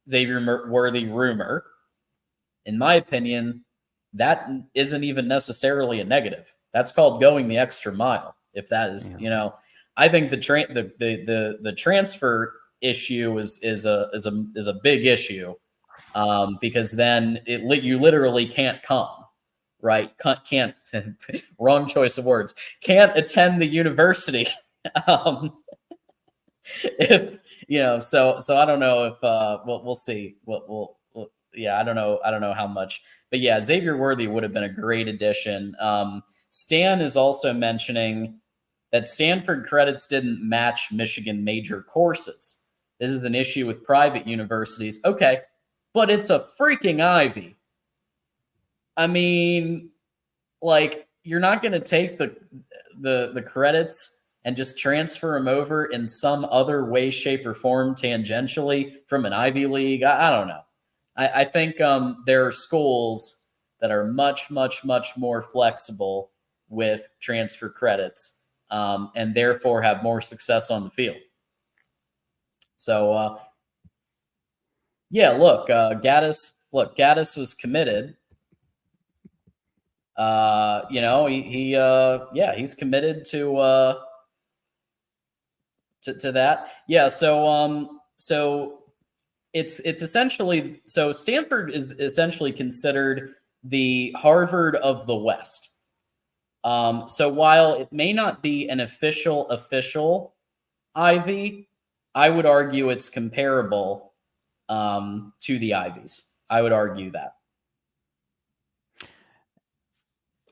Xavier Worthy rumor. In my opinion, that isn't even necessarily a negative. That's called going the extra mile. If that is, I think the transfer issue is a big issue, because then you literally can't come, right? Can't wrong choice of words. Can't attend the university. If so I don't know if we'll see. I don't know how much, but yeah, Xavier Worthy would have been a great addition. Stan is also mentioning that Stanford credits didn't match Michigan major courses. This is an issue with private universities. Okay, but it's a freaking Ivy. I mean, like, you're not going to take the credits and just transfer them over in some other way, shape, or form tangentially from an Ivy League. I don't know. I think there are schools that are much, much, much more flexible with transfer credits, and therefore have more success on the field. So, Gaddis was committed. He's committed to that. Yeah. So it's essentially, so Stanford is essentially considered the Harvard of the West. So while it may not be an official Ivy, I would argue it's comparable to the Ivies. I would argue that.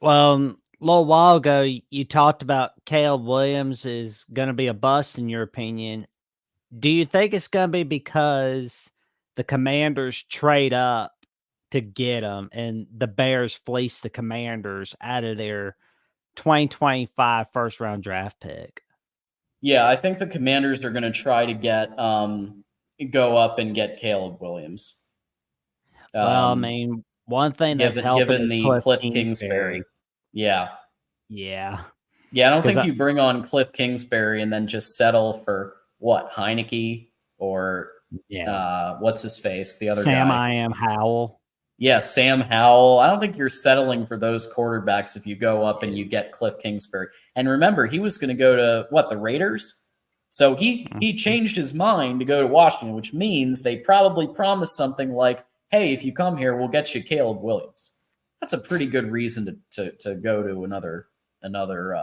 Well, a little while ago, you talked about Caleb Williams is going to be a bust, in your opinion. Do you think it's going to be because the Commanders trade up to get him and the Bears fleece the Commanders out of their 2025 first round draft pick? Yeah, I think the Commanders are going to try to go up and get Caleb Williams. Well, I mean, one thing that's helping given is the Cliff Kingsbury. Kingsbury. Yeah. Yeah. Yeah, I don't think you bring on Cliff Kingsbury and then just settle for what, Heineke or what's his face, the other Sam guy. I am Howell. Yeah, Sam Howell. I don't think you're settling for those quarterbacks if you go up and you get Cliff Kingsbury. And remember, he was going to go to the Raiders. So he changed his mind to go to Washington, which means they probably promised something like, "Hey, if you come here, we'll get you Caleb Williams." That's a pretty good reason to go to another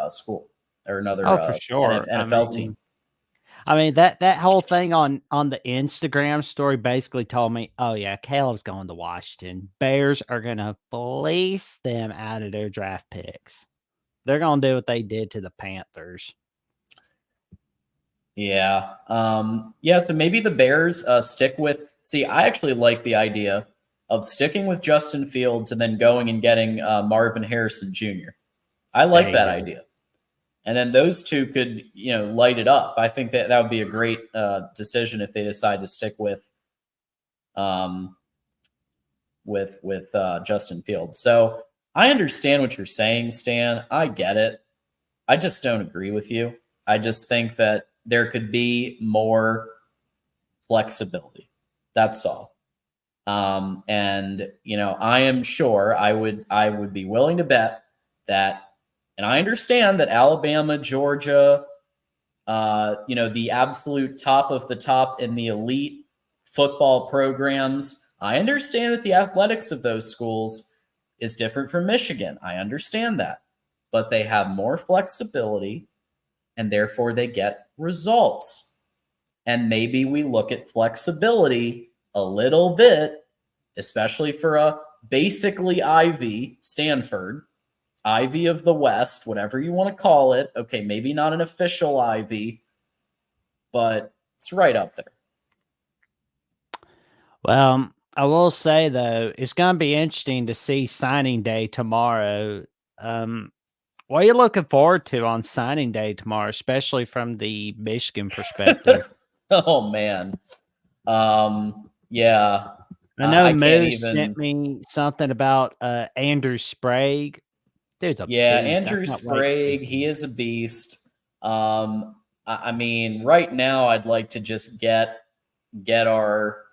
school or another for sure. NFL team. I mean, that whole thing on the Instagram story basically told me, oh yeah, Caleb's going to Washington. Bears are going to fleece them out of their draft picks. They're going to do what they did to the Panthers. Yeah. So maybe the Bears stick with – see, I actually like the idea of sticking with Justin Fields and then going and getting Marvin Harrison Jr. I like that idea. And then those two could, light it up. I think that would be a great decision if they decide to stick with Justin Fields. So I understand what you're saying, Stan. I get it. I just don't agree with you. I just think that there could be more flexibility. That's all. And I am sure I would be willing to bet that. And I understand that Alabama, Georgia, the absolute top of the top in the elite football programs, I understand that the athletics of those schools is different from Michigan. I understand that. But they have more flexibility, and therefore they get results. And maybe we look at flexibility a little bit, especially for a basically Ivy, Stanford, Ivy of the West, whatever you want to call it. Okay, maybe not an official Ivy, but it's right up there. Well, I will say, though, it's going to be interesting to see signing day tomorrow. What are you looking forward to on signing day tomorrow, especially from the Michigan perspective? Oh, man. Yeah. I know Moose sent me something about Andrew Sprague. Dude's a beast. Andrew Sprague, he is a beast. I mean, right now I'd like to just get our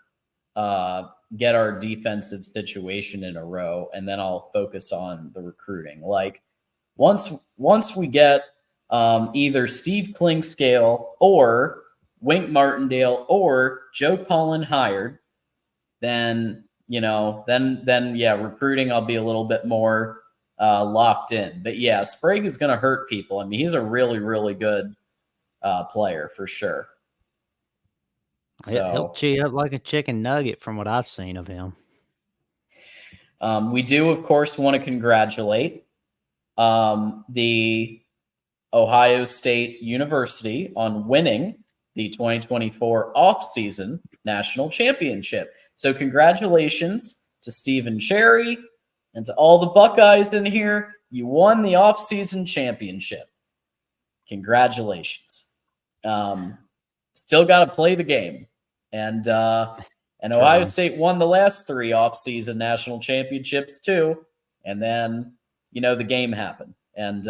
defensive situation in a row, and then I'll focus on the recruiting. Like once we get either Steve Klinkscale or Wink Martindale or Joe Cullen hired, then recruiting I'll be a little bit more locked in. But yeah, Sprague is going to hurt people. I mean, he's a really, really good player for sure. So he'll chew up like a chicken nugget from what I've seen of him. We do, of course, want to congratulate the Ohio State University on winning the 2024 off-season national championship. So congratulations to Stephen Cherry and to all the Buckeyes in here. You won the off-season championship. Congratulations. Still got to play the game. And Ohio State won the last 3 off-season national championships too. And then, the game happened. And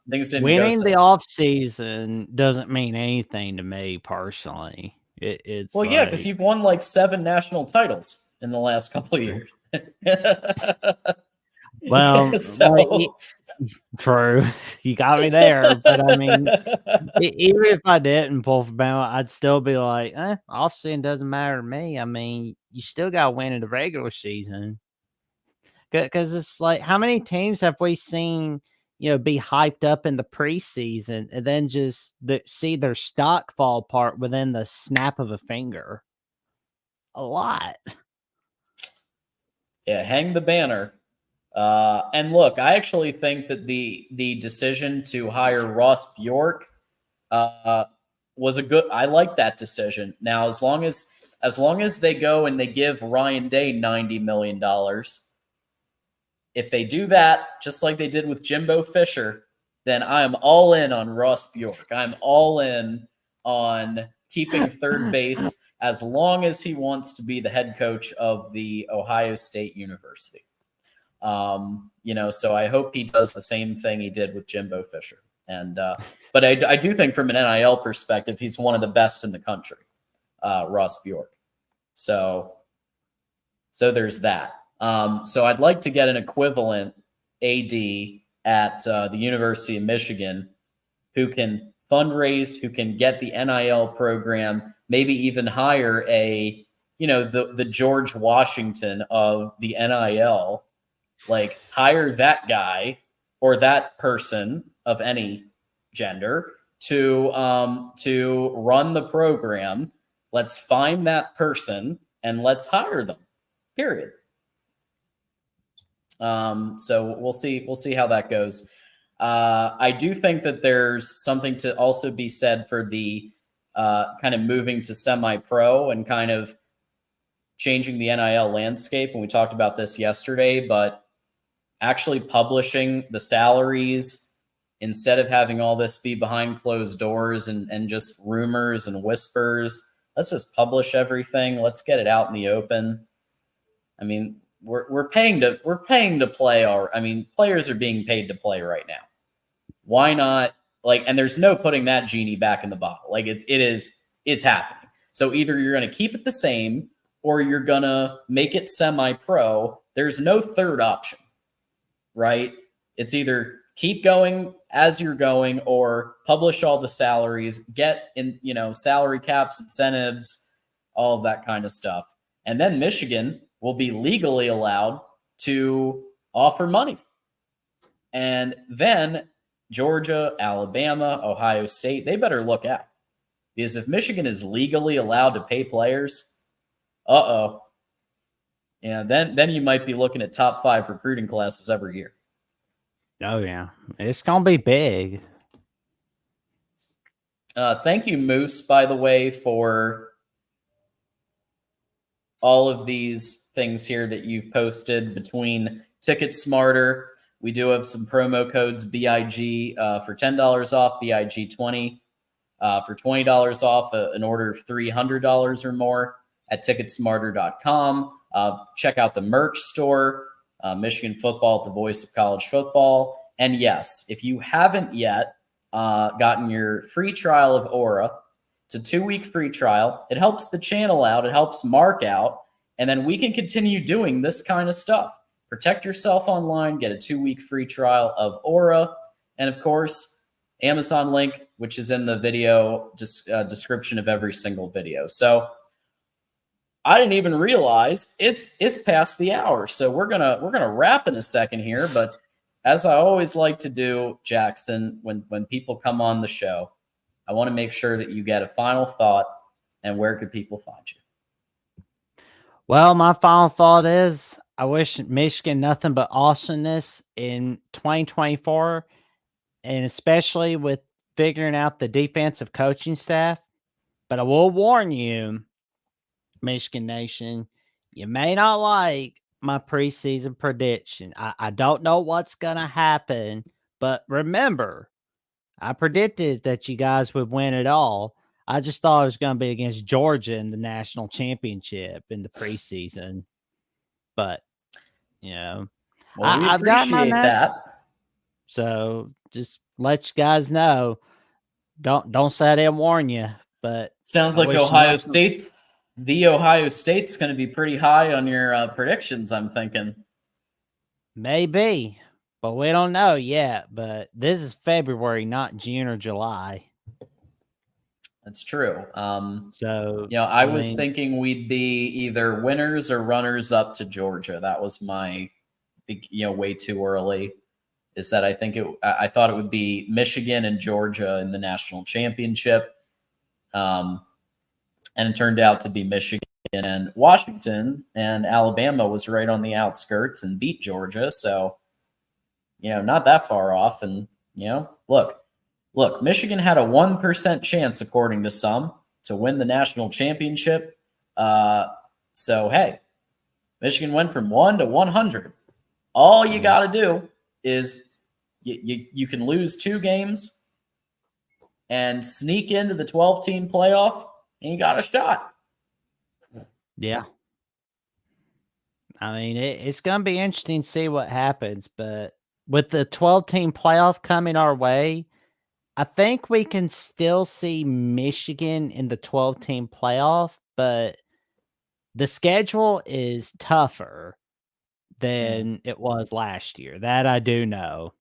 things didn't winning go so the off-season doesn't mean anything to me personally. It's yeah, because you've won like 7 national titles in the last couple of years. Well, true. You got me there. But I mean, even if I didn't pull for Bama, I'd still be like, off-season doesn't matter to me. I mean, you still got to win in the regular season. Because it's like, how many teams have we seen be hyped up in the preseason and then just see their stock fall apart within the snap of a finger. A lot. Yeah, hang the banner. And look, I actually think that the decision to hire Ross Bjork was a good. I like that decision. Now, as long as they go and they give Ryan Day $90 million, if they do that, just like they did with Jimbo Fisher, then I am all in on Ross Bjork. I'm all in on keeping third base as long as he wants to be the head coach of the Ohio State University. So I hope he does the same thing he did with Jimbo Fisher. And but I do think from an NIL perspective, he's one of the best in the country, Ross Bjork. So there's that. So I'd like to get an equivalent AD at the University of Michigan who can fundraise, who can get the NIL program, maybe even hire the George Washington of the NIL, like hire that guy or that person of any gender to run the program. Let's find that person and let's hire them. Period. So we'll see how that goes. I do think that there's something to also be said for the kind of moving to semi-pro and kind of changing the NIL landscape. And we talked about this yesterday, but actually publishing the salaries instead of having all this be behind closed doors and just rumors and whispers. Let's just publish everything. Let's get it out in the open. I mean, we're paying to play. Players are being paid to play right now. Why not? And there's no putting that genie back in the bottle. It's happening. So either you're going to keep it the same or you're going to make it semi-pro. There's no third option, right? It's either keep going as you're going or publish all the salaries, get in, salary caps, incentives, all of that kind of stuff. And then Michigan will be legally allowed to offer money. And then Georgia, Alabama, Ohio State, they better look out. Because if Michigan is legally allowed to pay players, then you might be looking at top 5 recruiting classes every year. Oh, yeah. It's going to be big. Thank you, Moose, by the way, for all of these things here that you've posted between Ticket Smarter. We do have some promo codes, BIG for $10 off, BIG20 for $20 off an order of $300 or more at ticketsmarter.com. Check out the merch store, Michigan Football, the voice of college football. And yes, if you haven't yet gotten your free trial of Aura, it's a 2-week free trial. It helps the channel out. It helps Mark out. And then we can continue doing this kind of stuff. Protect yourself online. Get a 2-week free trial of Aura. And of course, Amazon link, which is in the video description of every single video. So I didn't even realize it's past the hour. So we're gonna wrap in a second here. But as I always like to do, Jackson, when people come on the show, I want to make sure that you get a final thought and where could people find you? Well, my final thought is I wish Michigan nothing but awesomeness in 2024, and especially with figuring out the defensive coaching staff. But I will warn you, Michigan Nation, you may not like my preseason prediction. I don't know what's going to happen, but remember, I predicted that you guys would win it all. I just thought it was going to be against Georgia in the national championship in the preseason. But, well, I've got my that. So just let you guys know. Don't say I didn't warn you. But sounds like Ohio State's going to be pretty high on your predictions, I'm thinking. Maybe. But we don't know yet. But this is February, not June or July. That's true. I was thinking we'd be either winners or runners up to Georgia. That was my, way too early. is that I thought it would be Michigan and Georgia in the national championship. And it turned out to be Michigan and Washington, and Alabama was right on the outskirts and beat Georgia. So, not that far off. And, look, Michigan had a 1% chance, according to some, to win the national championship. So, hey, Michigan went from 1 to 100. All you got to do is you can lose 2 games and sneak into the 12-team playoff, and you got a shot. Yeah. I mean, it's going to be interesting to see what happens, but with the 12-team playoff coming our way, I think we can still see Michigan in the 12-team playoff, but the schedule is tougher than it was last year. That I do know.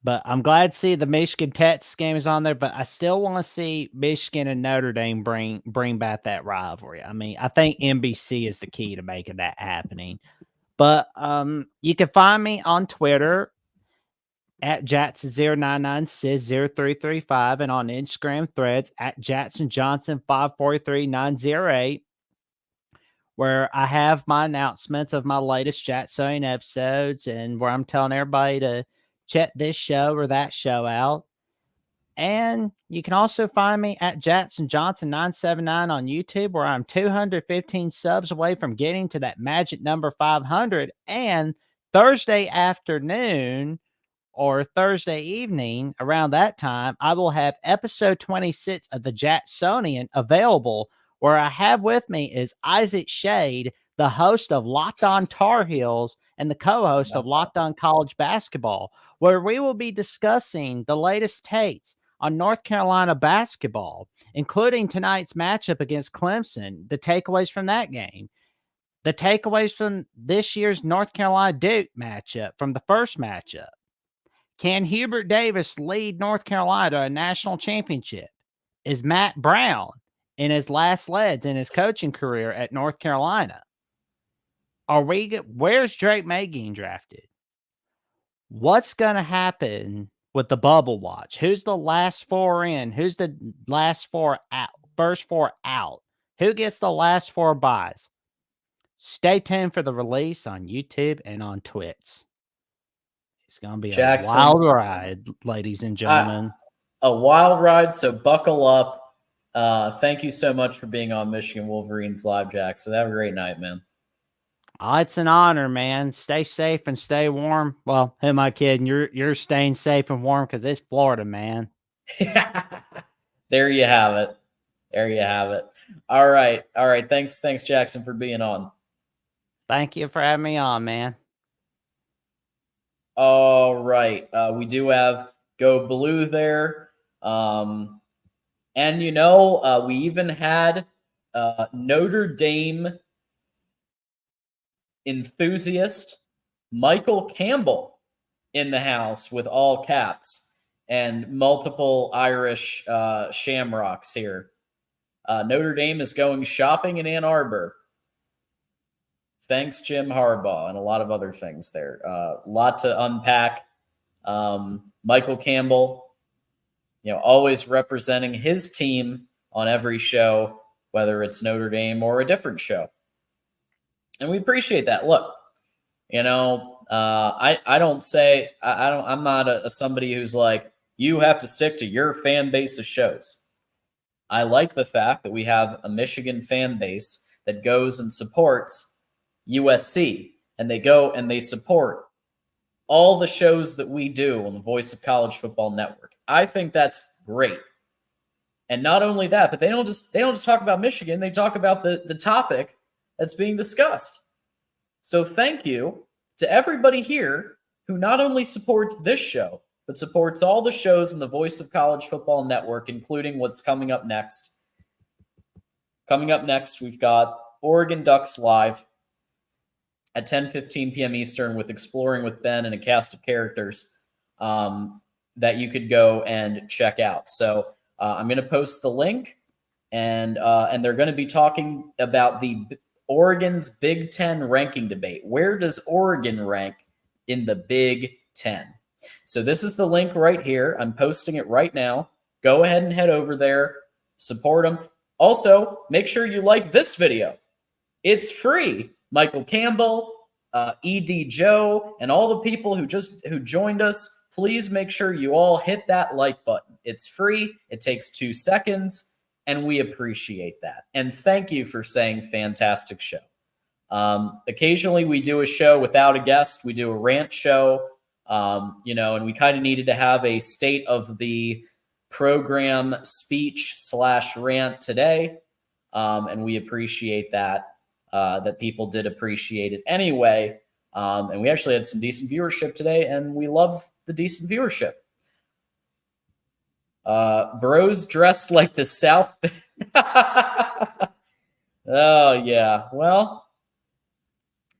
But I'm glad to see the Michigan Texas game is on there, but I still want to see Michigan and Notre Dame bring back that rivalry. I mean, I think NBC is the key to making that happening. But you can find me on Twitter at Jackson099Sis0335 and on Instagram threads at JacksonJohnson543908, where I have my announcements of my latest Jacksonian episodes and where I'm telling everybody to check this show or that show out. And you can also find me at Jackson Johnson 979 on YouTube, where I'm 215 subs away from getting to that magic number 500. And Thursday afternoon or Thursday evening around that time, I will have episode 26 of the Jacksonian available, where I have with me is Isaac Shade, the host of Locked On Tar Heels and the co-host of Locked On College Basketball, where we will be discussing the latest takes on North Carolina basketball, including tonight's matchup against Clemson, the takeaways from that game, the takeaways from this year's North Carolina Duke matchup from the first matchup. Can Hubert Davis lead North Carolina to a national championship? Is Matt Brown in his last legs in his coaching career at North Carolina? Where's Drake May getting drafted? What's going to happen with the bubble watch? Who's the last 4 in? Who's the last 4 out? First 4 out? Who gets the last 4 buys? Stay tuned for the release on YouTube and on Twitch. It's going to be Jackson, a wild ride, ladies and gentlemen. A wild ride, so buckle up. Thank you so much for being on Michigan Wolverines Live, Jackson. Have a great night, man. Oh, it's an honor, man. Stay safe and stay warm. Well, who am I kidding? You're staying safe and warm because it's Florida, man. There you have it. There you have it. All right. Thanks, Jackson, for being on. Thank you for having me on, man. All right. We do have Go Blue there. And, we even had Notre Dame enthusiast Michael Campbell in the house with all caps and multiple Irish shamrocks here. Notre Dame is going shopping in Ann Arbor. Thanks, Jim Harbaugh, and a lot of other things there. A lot to unpack. Michael Campbell, always representing his team on every show, whether it's Notre Dame or a different show. And we appreciate that. Look, I'm not somebody who's like, you have to stick to your fan base of shows. I like the fact that we have a Michigan fan base that goes and supports USC, and they go and they support all the shows that we do on the Voice of College Football Network. I think that's great. And not only that, but they don't just talk about Michigan, they talk about the topic that's being discussed. So thank you to everybody here who not only supports this show, but supports all the shows in the Voice of College Football Network, including what's coming up next. Coming up next, we've got Oregon Ducks Live at 10:15 p.m. Eastern with Exploring with Ben and a cast of characters that you could go and check out. So I'm going to post the link, and they're going to be talking about the Oregon's Big Ten ranking debate. Where does Oregon rank in the Big 10. So this is the link right here. I'm posting it right now. Go ahead and head over there, support them. Also, make sure you like this video. It's free. Michael Campbell, ED Joe, and all the people who joined us, please make sure you all hit that like button. It's free. It takes 2 seconds, and we appreciate that. And thank you for saying fantastic show. Occasionally we do a show without a guest. We do a rant show, and we kind of needed to have a state of the program speech / rant today. And we appreciate that people did appreciate it anyway. And we actually had some decent viewership today, and we love the decent viewership. Bros dressed like the South. Oh, yeah. Well,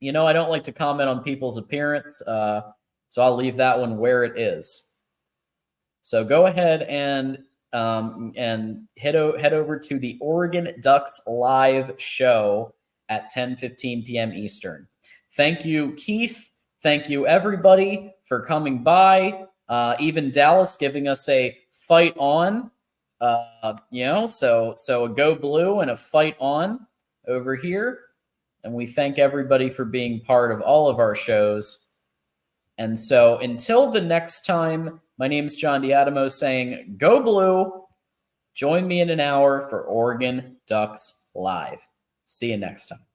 I don't like to comment on people's appearance, so I'll leave that one where it is. So go ahead and head over to the Oregon Ducks live show at 10:15 p.m. Eastern. Thank you, Keith. Thank you, everybody, for coming by. Even Dallas giving us a fight on. So a go blue and a fight on over here. And we thank everybody for being part of all of our shows. And so until the next time, my name is John Diadamo saying, go blue. Join me in an hour for Oregon Ducks Live. See you next time.